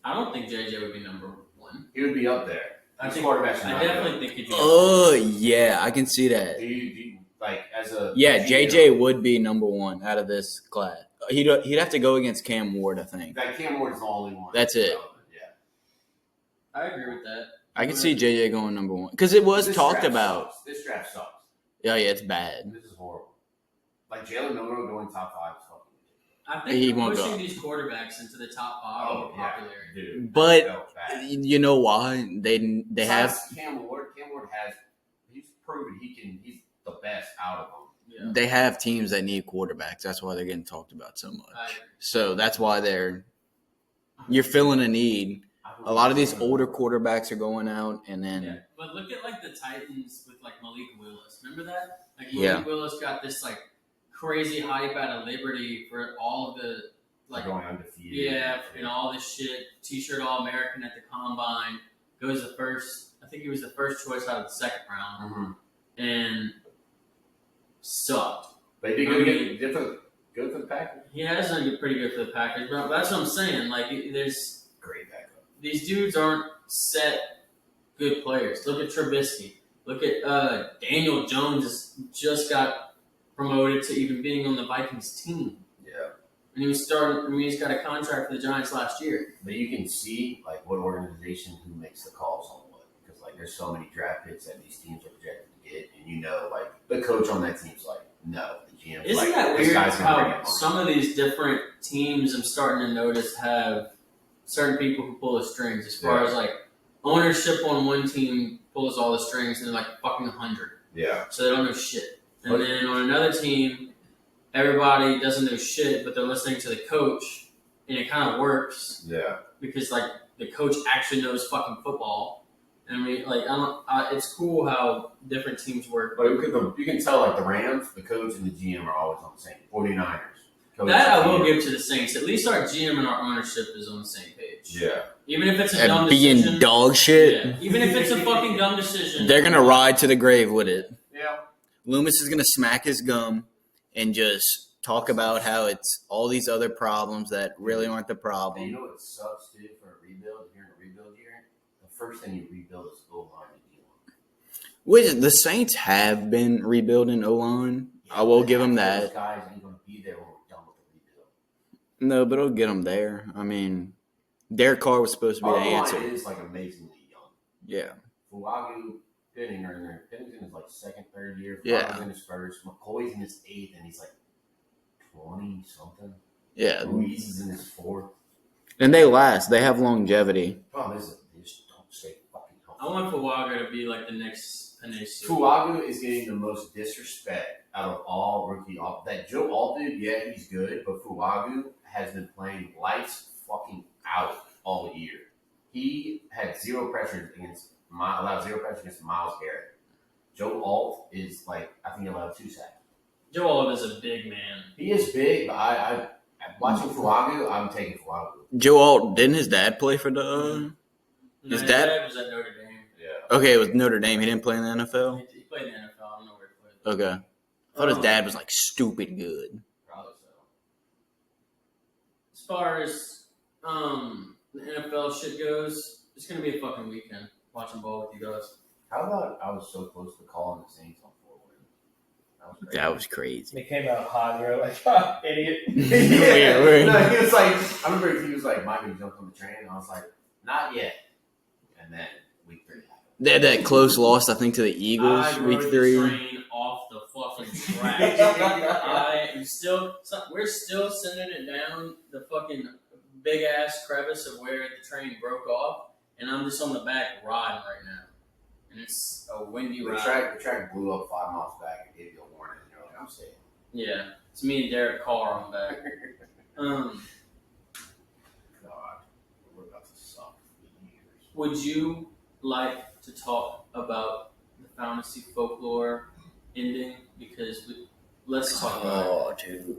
I don't think JJ would be number 1. He would be up there. I These think- quarterbacks are I not definitely good. think he'd be. Oh, yeah, I can see that. Do you like as a Yeah, JJ would be number 1 out of this class. He'd have to go against Cam Ward, I think. That Cam Ward's the only one. That's it. Yeah. I agree with that. I can see JJ going number 1 because it was This talked draft about. sucks. This draft sucks. Yeah, it's bad. This is horrible. Like Jalen Milroe going top 5 is fucking ridiculous. I think He they're won't pushing go. these quarterbacks into the top 5 of popularity. dude. But That was bad. you know why they have Besides Cam Ward. Cam Ward he's proven he's the best out of them. Yeah. they have teams that need quarterbacks. That's why they're getting talked about so much. I agree. So that's why you're filling a need. A lot of these older quarterbacks are going out, and then Yeah. But look at like the Titans with like Malik Willis. Remember that? Like Yeah. Malik Willis got this like crazy hype out of Liberty for all of the like going undefeated. yeah, and all this shit. T-shirt All American at the combine. Goes the first. I think he was the first choice out of the second round, Mm-hmm. and sucked. But he did good for the Packers. He has done pretty good for the Packers, but that's what I'm saying. Like, there's Great backup. these dudes aren't set good players. Look at Trubisky. Look at Daniel Jones just got promoted to even being on the Vikings team, Yeah. and he was starting. I mean, he's got a contract for the Giants last year. But you can see like what organization who makes the calls on what. Because like there's so many draft picks that these teams are projected to get, and like the coach on that team's like, no, the GM's Isn't like, that this weird guy's gonna bring how it some of these different teams I'm starting to notice have certain people who pull the strings as far as like ownership on one team pulls all the strings and they're like fucking 100. Yeah. So they don't know shit. And then on another team, everybody doesn't know shit, but they're listening to the coach and it kind of works. Yeah. Because like the coach actually knows fucking football. And it's cool how different teams work. But you can tell, like, the Rams, the coach and the GM are always on the same. 49ers. Coach That I and will GM. give to the Saints. At least our GM and our ownership is on the same page. Yeah. Even if it's a And dumb being decision. dog shit, Yeah. Even if it's a fucking dumb decision. they're gonna ride to the grave with it. Yeah. Loomis is gonna smack his gum and just talk about how it's all these other problems that really aren't the And problem. you know what sucks, dude, for a rebuild? If you're in a rebuild year, the first thing you rebuild is O-line and D-line. Which the Saints have been rebuilding O-line. I will give them that. Those guys ain't going to be there when we're done with the rebuild. No, but it'll get them there. I mean, Derek Carr was supposed to be Our the answer. line is, like, amazingly young. Yeah. Fuagu, Pennington is, like, second, third year. Yeah. Fuagu's in his first. McCoy's in his eighth, and he's, like, 20-something. Yeah. Ruiz is in his fourth. And they last. They have longevity. Problem is, they just don't stay fucking healthy. I want Fuaga to be like the next Panay. Fuagu is getting the most disrespect out of all rookie. That Joe Alt dude, yeah, he's good, but Fuagu has been playing lights fucking out all year. He had allowed zero pressure against Myles Garrett. Joe Alt is like, I think he allowed 2 sacks. Joe Olive is a big man. He is big, but I watching Fuagu, I'm taking Fuagu. Joe Alt, didn't his dad play for the... No, Is his that- dad was at Notre Dame. Yeah. Okay, it was Notre Dame. He didn't play in the NFL? He played in the NFL. I don't know where he played. Okay. I thought his dad was, like, stupid good. Probably so. As far as the NFL shit goes, it's gonna be a fucking weekend watching ball with you guys. How about I was so close to calling the Saints on 4 wins? That was crazy. They came out hot. And we were like, oh, idiot. Weird. No, he was like, I remember he was like, Michael jumped on the train, and I was like, not yet. And then week 3 happened. They had that close loss, I think, to the Eagles, I week rode 3. the train off the fucking track. We're still sending it down the fucking big ass crevice of where the train broke off, and I'm just on the back riding right now. And it's a windy The ride. track blew up 5 miles back and gave you a warning, and you're like, I'm staying. Yeah, it's me and Derek Carr on the back. God, we're about to suck for years. Would you like to talk about the fantasy folklore ending? Because let's talk about it. Oh, dude.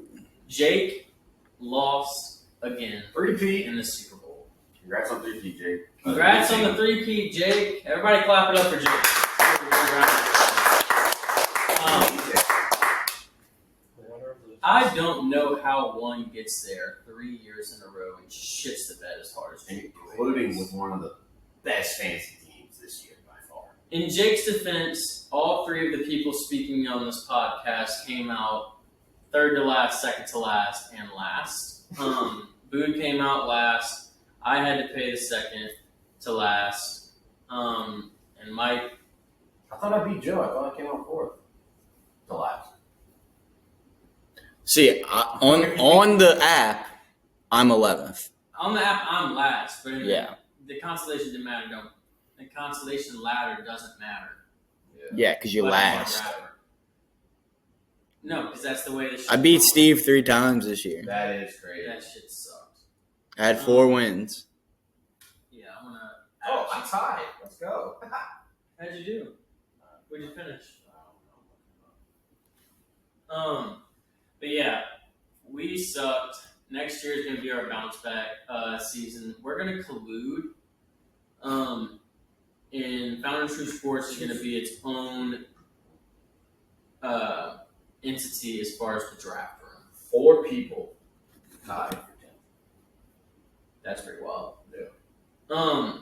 Jake lost again 3P. in the Super Bowl. Congrats on 3P, Jake. Congrats on the 3P, Jake. Everybody clap it up for Jake. I don't know how one gets there 3 years in a row and shits the bed as hard as Jake. Including with one of the best fantasy teams this year by far. In Jake's defense, all 3 of the people speaking on this podcast came out third to last, second to last, and last. Boone came out last. I had to pay the second to last. And Mike. I thought I beat Joe. I thought I came out 4th to last. See, on the app, I'm 11th. On the app, I'm last. But Yeah. the constellation didn't matter. Don't. The constellation ladder doesn't matter. Yeah, because you're But I'm a last. rapper. No, because that's the way this shit I beat goes. Steve 3 times this year. That is crazy. That shit sucks. I had 4 wins. Yeah, I'm gonna. Oh, I tied. Let's go. How'd you do? Where'd you finish? But yeah, we sucked. Next year is gonna be our bounce back season. We're gonna collude. And Founding True Sports is gonna be its own entity as far as the draft room. 4 people tied for 10. That's pretty wild. Yeah.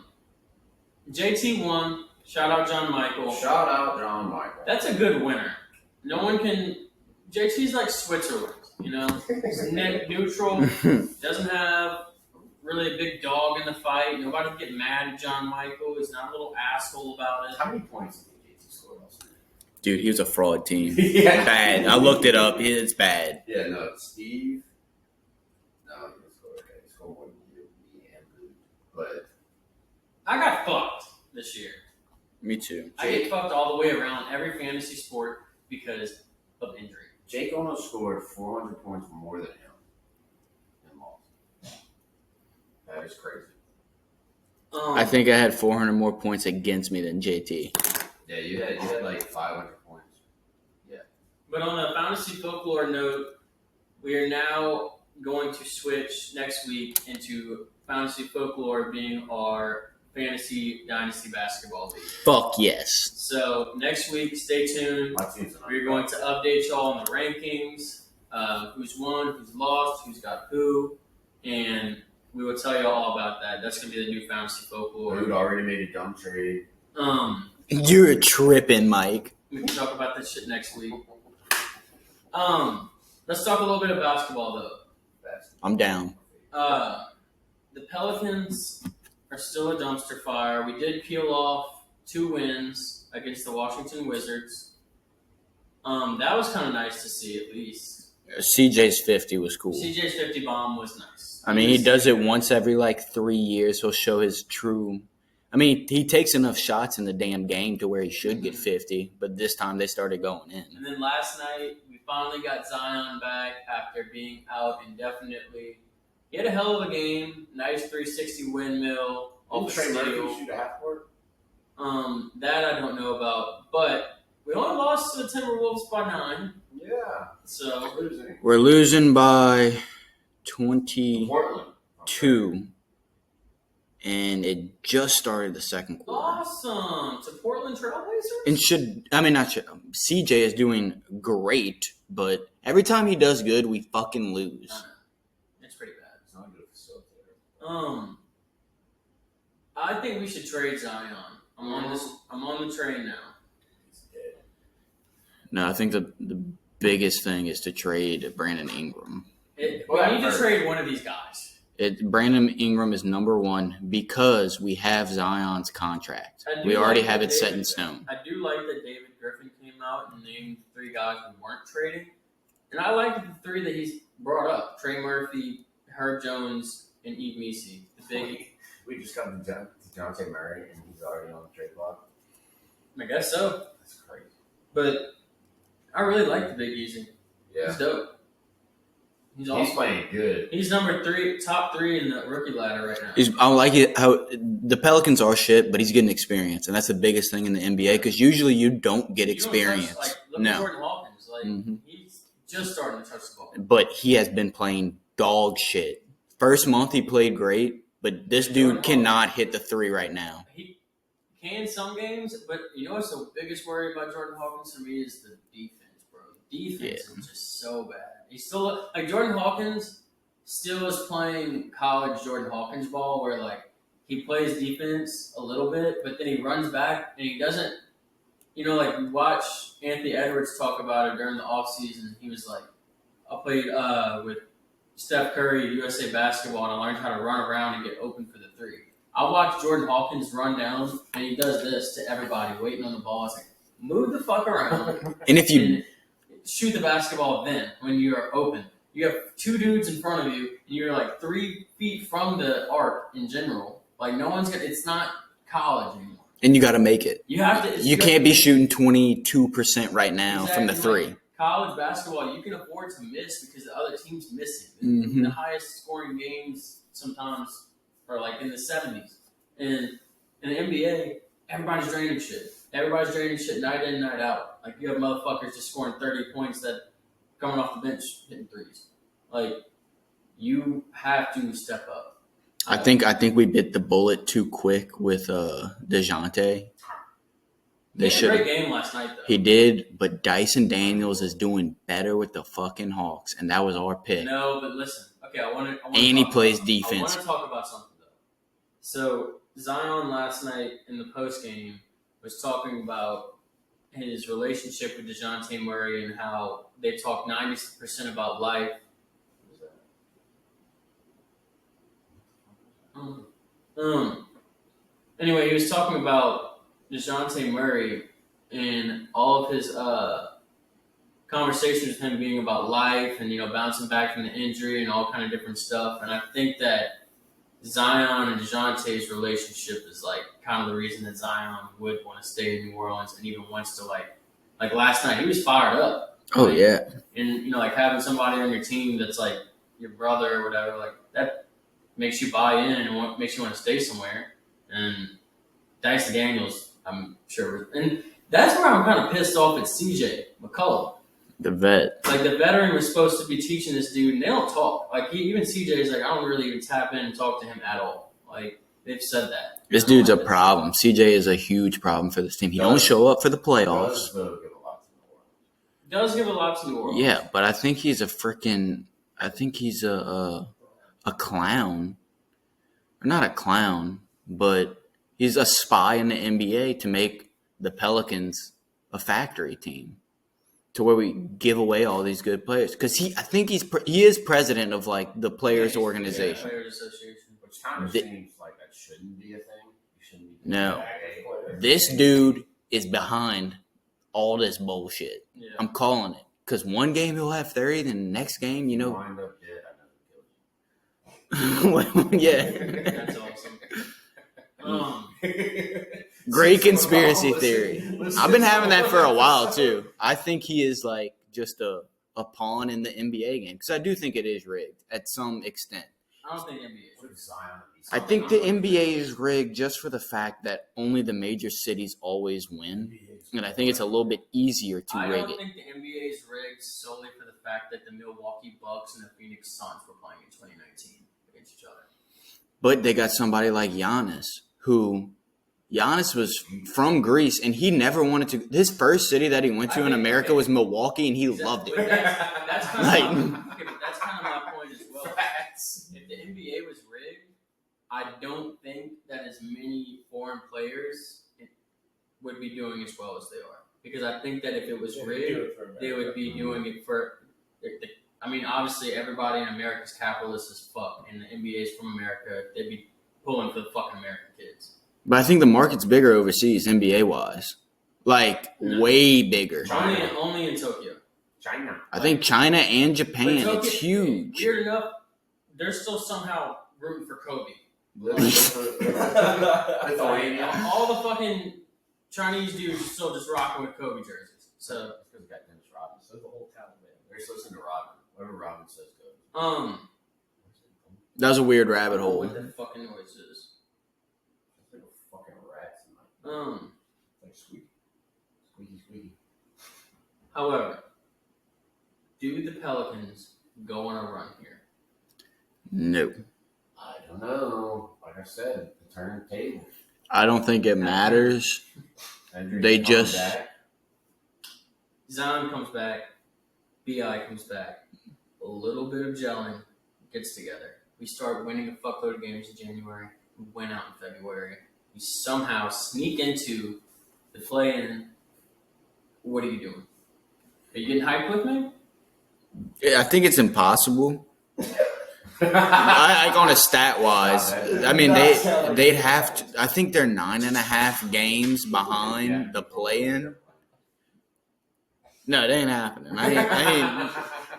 JT won. Shout out John Michael. Shout out John Michael. That's a good winner. No one can. JT's like Switzerland, He's net neutral. Doesn't have really a big dog in the fight. fight. Nobody can get mad at John Michael. He's not a little asshole about it. How many points did JT score last night? Dude, he was a fraud team. Yeah. Bad. I looked it up. It's bad. Yeah, no, Steve. No, he didn't score. Okay, he scored more than you, me, and Blue. But I got fucked this year. Me too. I get fucked all the way around every fantasy sport because of injury. Jake almost scored 400 points more than him and lost. That is crazy. I think I had 400 more points against me than JT. Yeah, you had like 500 points. But on a fantasy folklore note, we are now going to switch next week into fantasy folklore being our fantasy dynasty basketball league. Fuck yes. So next week, stay tuned. My team's We're going to update y'all on the rankings, who's won, who's lost, who's got who, and we will tell you all about that. That's going to be the new fantasy folklore. Dude already made a dumb trade. You're tripping, Mike. We can talk about this shit next week. Let's talk a little bit of basketball, though. I'm down. The Pelicans are still a dumpster fire. We did peel off 2 wins against the Washington Wizards. That was kind of nice to see, at least. CJ's 50 was cool. CJ's 50 bomb was nice. I mean, he does it once every 3 years. He'll show his true. I mean, he takes enough shots in the damn game to where he should get 50, but this time they started going in. And then last night, we finally got Zion back after being out indefinitely. He had a hell of a game. Nice 360 windmill. Off the Trey Murphy steal. shoot a half court? That I don't know about. But we only lost to the Timberwolves by 9. Yeah. So Losing. We're losing by 22, Portland. and it just started the second quarter. awesome. To Portland Trailblazers? And CJ is doing great, but every time he does good, we fucking lose. It's pretty bad. It's not a good facilitator. I think we should trade Zion. I'm on the train now. He's dead. No, I think the biggest thing is to trade Brandon Ingram. We need to trade one of these guys. Brandon Ingram is number 1 because we have Zion's contract. We already have it set in stone. I do like that David Griffin came out and named 3 guys we weren't trading. And I like the 3 that he's brought up. Trey Murphy, Herb Jones, and Eve Meese. The big. We just got DeJounte Murray, and he's already on the trade block. I guess so. That's crazy. But I really like the Big Easy. Yeah. He's dope. He's playing good. He's number 3, top 3 in the rookie ladder right now. I like it how the Pelicans are shit, but he's getting experience, and that's the biggest thing in the NBA because usually you don't get experience. Look at Jordan Hawkins. He's just starting to touch the ball. But he has been playing dog shit. First month he played great, but this dude cannot hit the 3 right now. He can some games, but you know what's the biggest worry about Jordan Hawkins for me is the defense, bro. Defense is just so bad. He's still Jordan Hawkins still is playing college Jordan Hawkins ball where he plays defense a little bit, but then he runs back and he doesn't we watch Anthony Edwards talk about it during the offseason. He was like, I played with Steph Curry at USA Basketball and I learned how to run around and get open for the 3. I watch Jordan Hawkins run down and he does this to everybody waiting on the ball. It's like, move the fuck around. And if you shoot the basketball then when you are open. You have 2 dudes in front of you, and you're 3 feet from the arc in general. No one's gonna. It's not college anymore. And you got to make it. You have to. You can't be shooting 22% right now from the 3. College basketball, you can afford to miss because the other team's missing. Mm-hmm. The highest scoring games sometimes are in the 70s. And in the NBA, everybody's draining shit. Everybody's draining shit night in, night out. You have motherfuckers just scoring 30 points that coming off the bench hitting 3s. You have to step up. I think we bit the bullet too quick with DeJounte. He had a great game last night, though. He did, but Dyson Daniels is doing better with the fucking Hawks, and that was our pick. No, but listen. Okay, I want to. And he plays I defense. want to talk about something, though. So, Zion last night in the postgame was talking about his relationship with DeJounte Murray and how they talk 90% about life. Anyway, he was talking about DeJounte Murray and all of his conversations with him being about life and bouncing back from the injury and all kind of different stuff. And I think that Zion and DeJounte's relationship is like kind of the reason that Zion would want to stay in New Orleans and even wants to like last night he was fired up. Oh yeah, And like having somebody on your team that's like your brother or whatever, like that makes you buy in and makes you want to stay somewhere. And Dice Daniels, I'm sure, and that's where I'm kind of pissed off at CJ McCollum. the vet. Like the veteran was supposed to be teaching this dude, and they don't talk. Like even CJ is like, I don't really even tap in and talk to him at all. Like they've said that. This dude's a problem. CJ is a huge problem for this team. He don't show up for the playoffs. Does give a lot to New Orleans. Yeah, but I think he's a clown. Or not a clown, but he's a spy in the NBA to make the Pelicans a factory team, to where we give away all these good players. Because he is president of like the players' organization. Players Association. Which kind of seems like that shouldn't be a thing. You shouldn't be No, this dude is behind all this bullshit. Yeah. I'm calling it. Because one game he'll have 30, then the next game, Wind up dead, I know kill you. yeah. That's awesome. Great conspiracy theory. I've been having that for a while too. I think he is like just a pawn in the NBA game because I do think it is rigged at some extent. I don't think NBA is. I think the NBA is rigged just for the fact that only the major cities always win, and I think it's a little bit easier to I rig don't it. think the NBA is rigged solely for the fact that the Milwaukee Bucks and the Phoenix Suns were playing in 2019 against each other. But they got somebody like Giannis, who Giannis was from Greece, and he never wanted to. His first city that he went to in America was Milwaukee, and he loved it. That's kind of my point as well. If the NBA was rigged, I don't think that as many foreign players would be doing as well as they are. Because I think that if it was rigged, they would be doing it for. I mean, obviously, everybody in America is capitalist as fuck, and the NBA is from America. They'd be pulling for the fucking American kids. But I think the market's bigger overseas, NBA-wise. Like, way bigger. Only in Tokyo. China. I think China and Japan, Tokyo, it's huge. Weird enough, they're still somehow rooting for Kobe. Lithuania. All the fucking Chinese dudes are still just rocking with Kobe jerseys. So It's because we got Dennis Rodman. So the whole town, man. They're just listening to Rodman. Whatever Rodman says goes. That was a weird rabbit hole. What the fucking noise is? It's like a fucking rat tonight. It's like squeaky. Squeaky, squeaky. However, do the Pelicans go on a run here? No. I don't know. Like I said, the turntable. I don't think it matters. They just- Zion comes back. BI comes back. A little bit of gelling gets together. We start winning a fuckload of games in January. We win out in February. We somehow sneak into the play-in. What are you doing? Are you getting hyped with me? I think it's impossible. Like on a stat wise, I mean they'd have to. I think they're 9.5 games behind the play-in. No, it ain't happening. I ain't.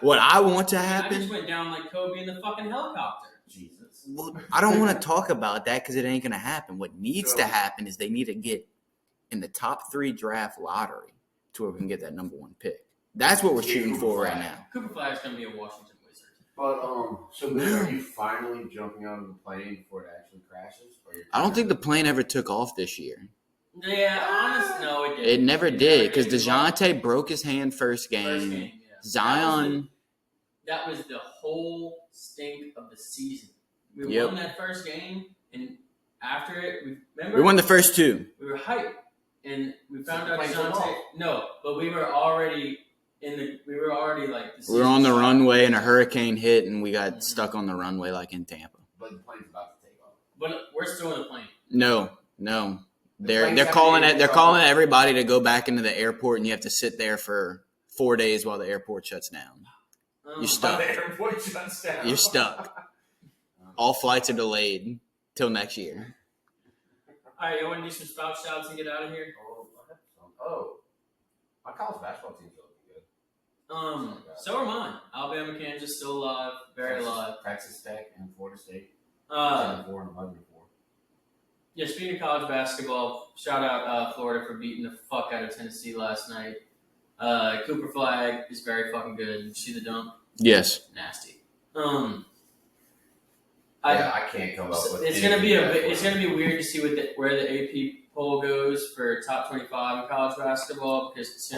What I want to I happen. just went down like Kobe in the fucking helicopter. Jesus. Well, I don't want to talk about that because it ain't gonna happen. What needs to happen is they need to get in the top 3 draft lottery to where we can get that number 1 pick. That's what we're shooting for right now. Cooper Flag is going to be a Washington Wizard. But so are you finally jumping out of the plane before it actually crashes? Or I don't think the plane ever took off this year. Yeah, honestly, no, it didn't. It never did because DeJounte broke his hand first game. First game, yeah. Zion. That was the whole stink of the season. We Yep. won that first game, and after it, We won the first 2. We were hyped, and we found out Played DeJounte. football. No, but we were already We were already like. We were on the runway and a hurricane hit, and we got stuck on the runway like in Tampa. But the plane's about to take off. But we're still in the plane. No. They're plane's calling having it. They're calling everybody to go back into the airport, and you have to sit there for 4 days while the airport shuts down. You're stuck. The airport shuts down. You're stuck. All flights are delayed. till next year. All right, you want to do some spout shouts and get out of here? My college basketball team's looking good. So are mine. Alabama, Kansas, still alive, very alive. Texas Tech and Florida State. 4 and 11-4. Yeah, speaking of college basketball, shout out Florida for beating the fuck out of Tennessee last night. Cooper Flag is very fucking good. Did you see the dunk? Yes. Nasty. I can't come up with. It's gonna be weird to see where the AP poll goes for top 25 in college basketball because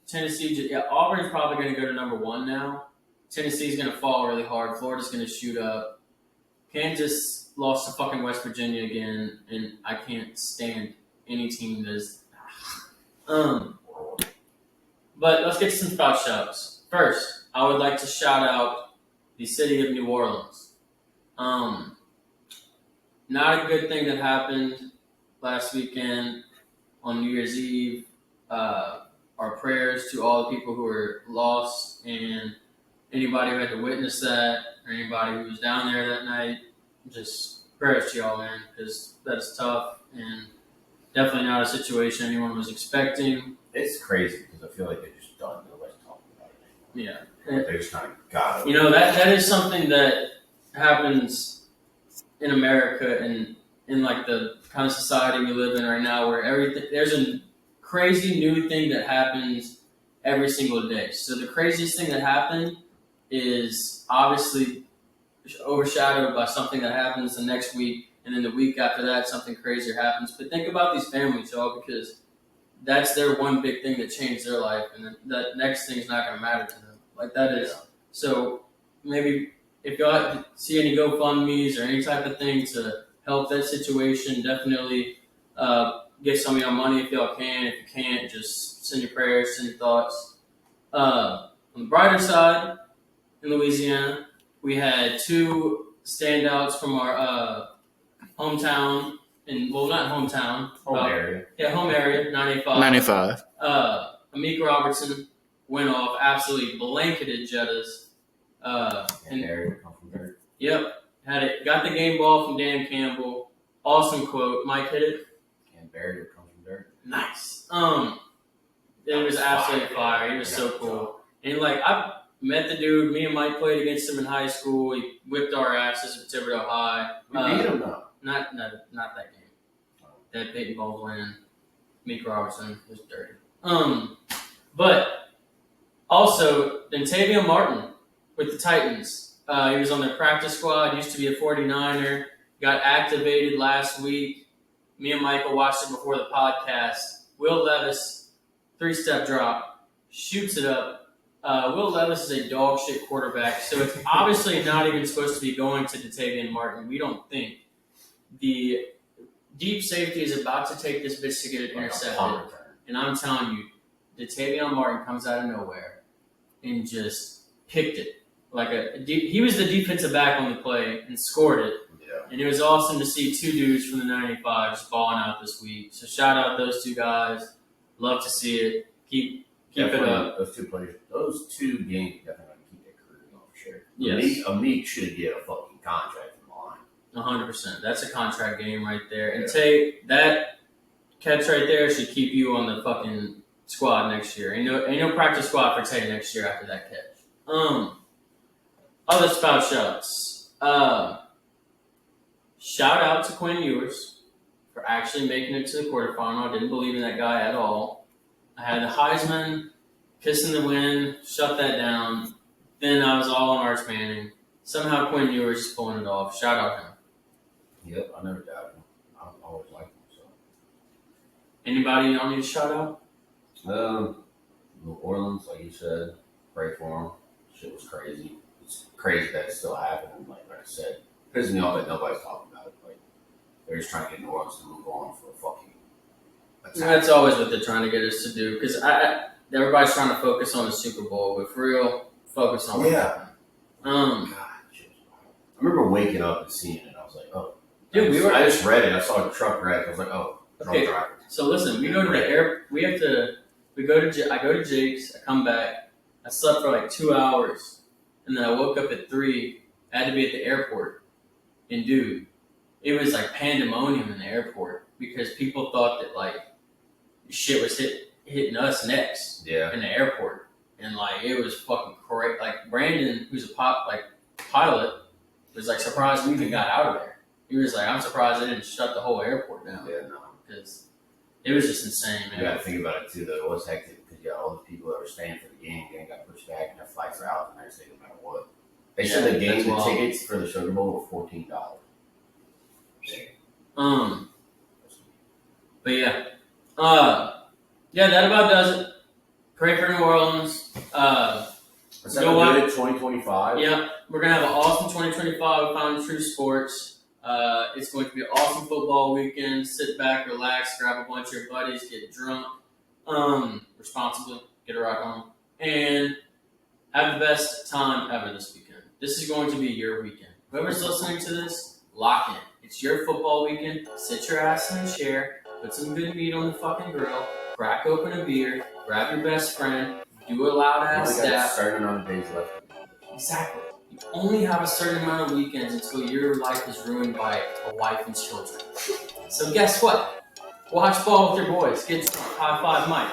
Tennessee, Auburn's probably gonna go to number 1 now. Tennessee's gonna fall really hard. Florida's gonna shoot up. Kansas lost to fucking West Virginia again, and I can't stand any team that is. But let's get to some spout shouts. First, I would like to shout out the city of New Orleans. Not a good thing that happened last weekend on New Year's Eve. Our prayers to all the people who were lost and anybody who had to witness that or anybody who was down there that night. Just prayers to y'all, man, because that's tough and definitely not a situation anyone was expecting. It's crazy because I feel like they're just done. Nobody's talking about it anymore. Yeah. They just kind of got it. You know, that is something that happens in America and in like the kind of society we live in right now where there's a crazy new thing that happens every single day. So the craziest thing that happened is obviously overshadowed by something that happens the next week, and then the week after that something crazier happens. But think about these families, y'all, because that's their one big thing that changed their life, and then that next thing is not going to matter to them. Like that is. So maybe if y'all see any GoFundMe's or any type of thing to help that situation, definitely get some of y'all money if y'all can. If you can't, just send your prayers, send your thoughts. On the brighter side, in Louisiana, we had 2 standouts from our hometown, not hometown. Home area. Yeah, home area, 985. 95. Amik Robertson went off, absolutely blanketed Jettas. And Barry come from dirt. Yep, got the game ball from Dan Campbell. Awesome quote. Mike hit it. And Barry come from dirt. Nice. It was absolutely fire. He was so cool. And like I met the dude. Me and Mike played against him in high school. He whipped our asses at Thibodeau High. We beat him though. Not that game. That Peyton Baldwin, Meek Robertson was dirty. But also Tavion Martin with the Titans. He was on their practice squad. Used to be a 49er. Got activated last week. Me and Michael watched it before the podcast. Will Levis, 3-step drop, shoots it up. Will Levis is a dog shit quarterback, so it's obviously not even supposed to be going to Tavion Martin. We don't think. The deep safety is about to take this bitch to get it intercepted. And I'm telling you, Tavion Martin comes out of nowhere and just picked it. He was the defensive back on the play and scored it. Yeah. And it was awesome to see 2 dudes from the 95 just balling out this week. So shout out those 2 guys. Love to see it. Keep it up. Those 2 players, those 2 games definitely going to keep their career going for sure. Yes. Amik should get a fucking contract in the line. 100%. That's a contract game right there. And Tate, that catch right there should keep you on the fucking squad next year. Ain't no practice squad for Tate next year after that catch. Other spout shouts. Shout out to Quinn Ewers for actually making it to the quarterfinal. I didn't believe in that guy at all. I had the Heisman, pissing the wind, shut that down. Then I was all on Arch Manning. Somehow Quinn Ewers is pulling it off. Shout out him. Yep, I never doubted him. I always liked him. So. Anybody y'all need to shout out? New Orleans, like you said, pray for him. Shit was crazy. It's crazy that it's still happening. Like I said, pisses me off that nobody's talking about it. Like they're just trying to get New Orleans to move on for a fucking attack. That's always what they're trying to get us to do. Because everybody's trying to focus on the Super Bowl, but for real, focus on what happened. God, shit was wild. I remember waking up and seeing it. I was like, oh. Dude, I just read it. I saw the truck wreck. I was like, oh, drunk driver. So listen, we go to the air. I go to Jake's. I come back. I slept for like 2 hours, and then I woke up at 3. I had to be at the airport, and dude, it was like pandemonium in the airport because people thought that like shit was hitting us next Yeah. in the airport, and like it was fucking crazy. Like Brandon, who's a pilot, was like surprised we even got out of there. He was like, I'm surprised they didn't shut the whole airport down. Yeah, no. Because it was just insane, man. You got to think about it too, though. It was hectic because you got all the people that were staying for the game got pushed back, and their flights are out the next day no matter what. They said the tickets for the Sugar Bowl were $14. But yeah, that about does it. Pray for New Orleans. Is that good at 2025? Yeah, we're gonna have an awesome 2025 with Found True Sports. It's going to be an awesome football weekend. Sit back, relax, grab a bunch of your buddies, get drunk, responsibly, get a ride home, and have the best time ever this weekend. This is going to be your weekend. Whoever's listening to this, lock in. It's your football weekend. Sit your ass in a chair, put some good meat on the fucking grill, crack open a beer, grab your best friend, do a loud ass Got a dap. certain amount of days left. Exactly. You only have a certain amount of weekends until your life is ruined by a wife and children. So guess what? Watch ball with your boys. Get drunk. High five Mike.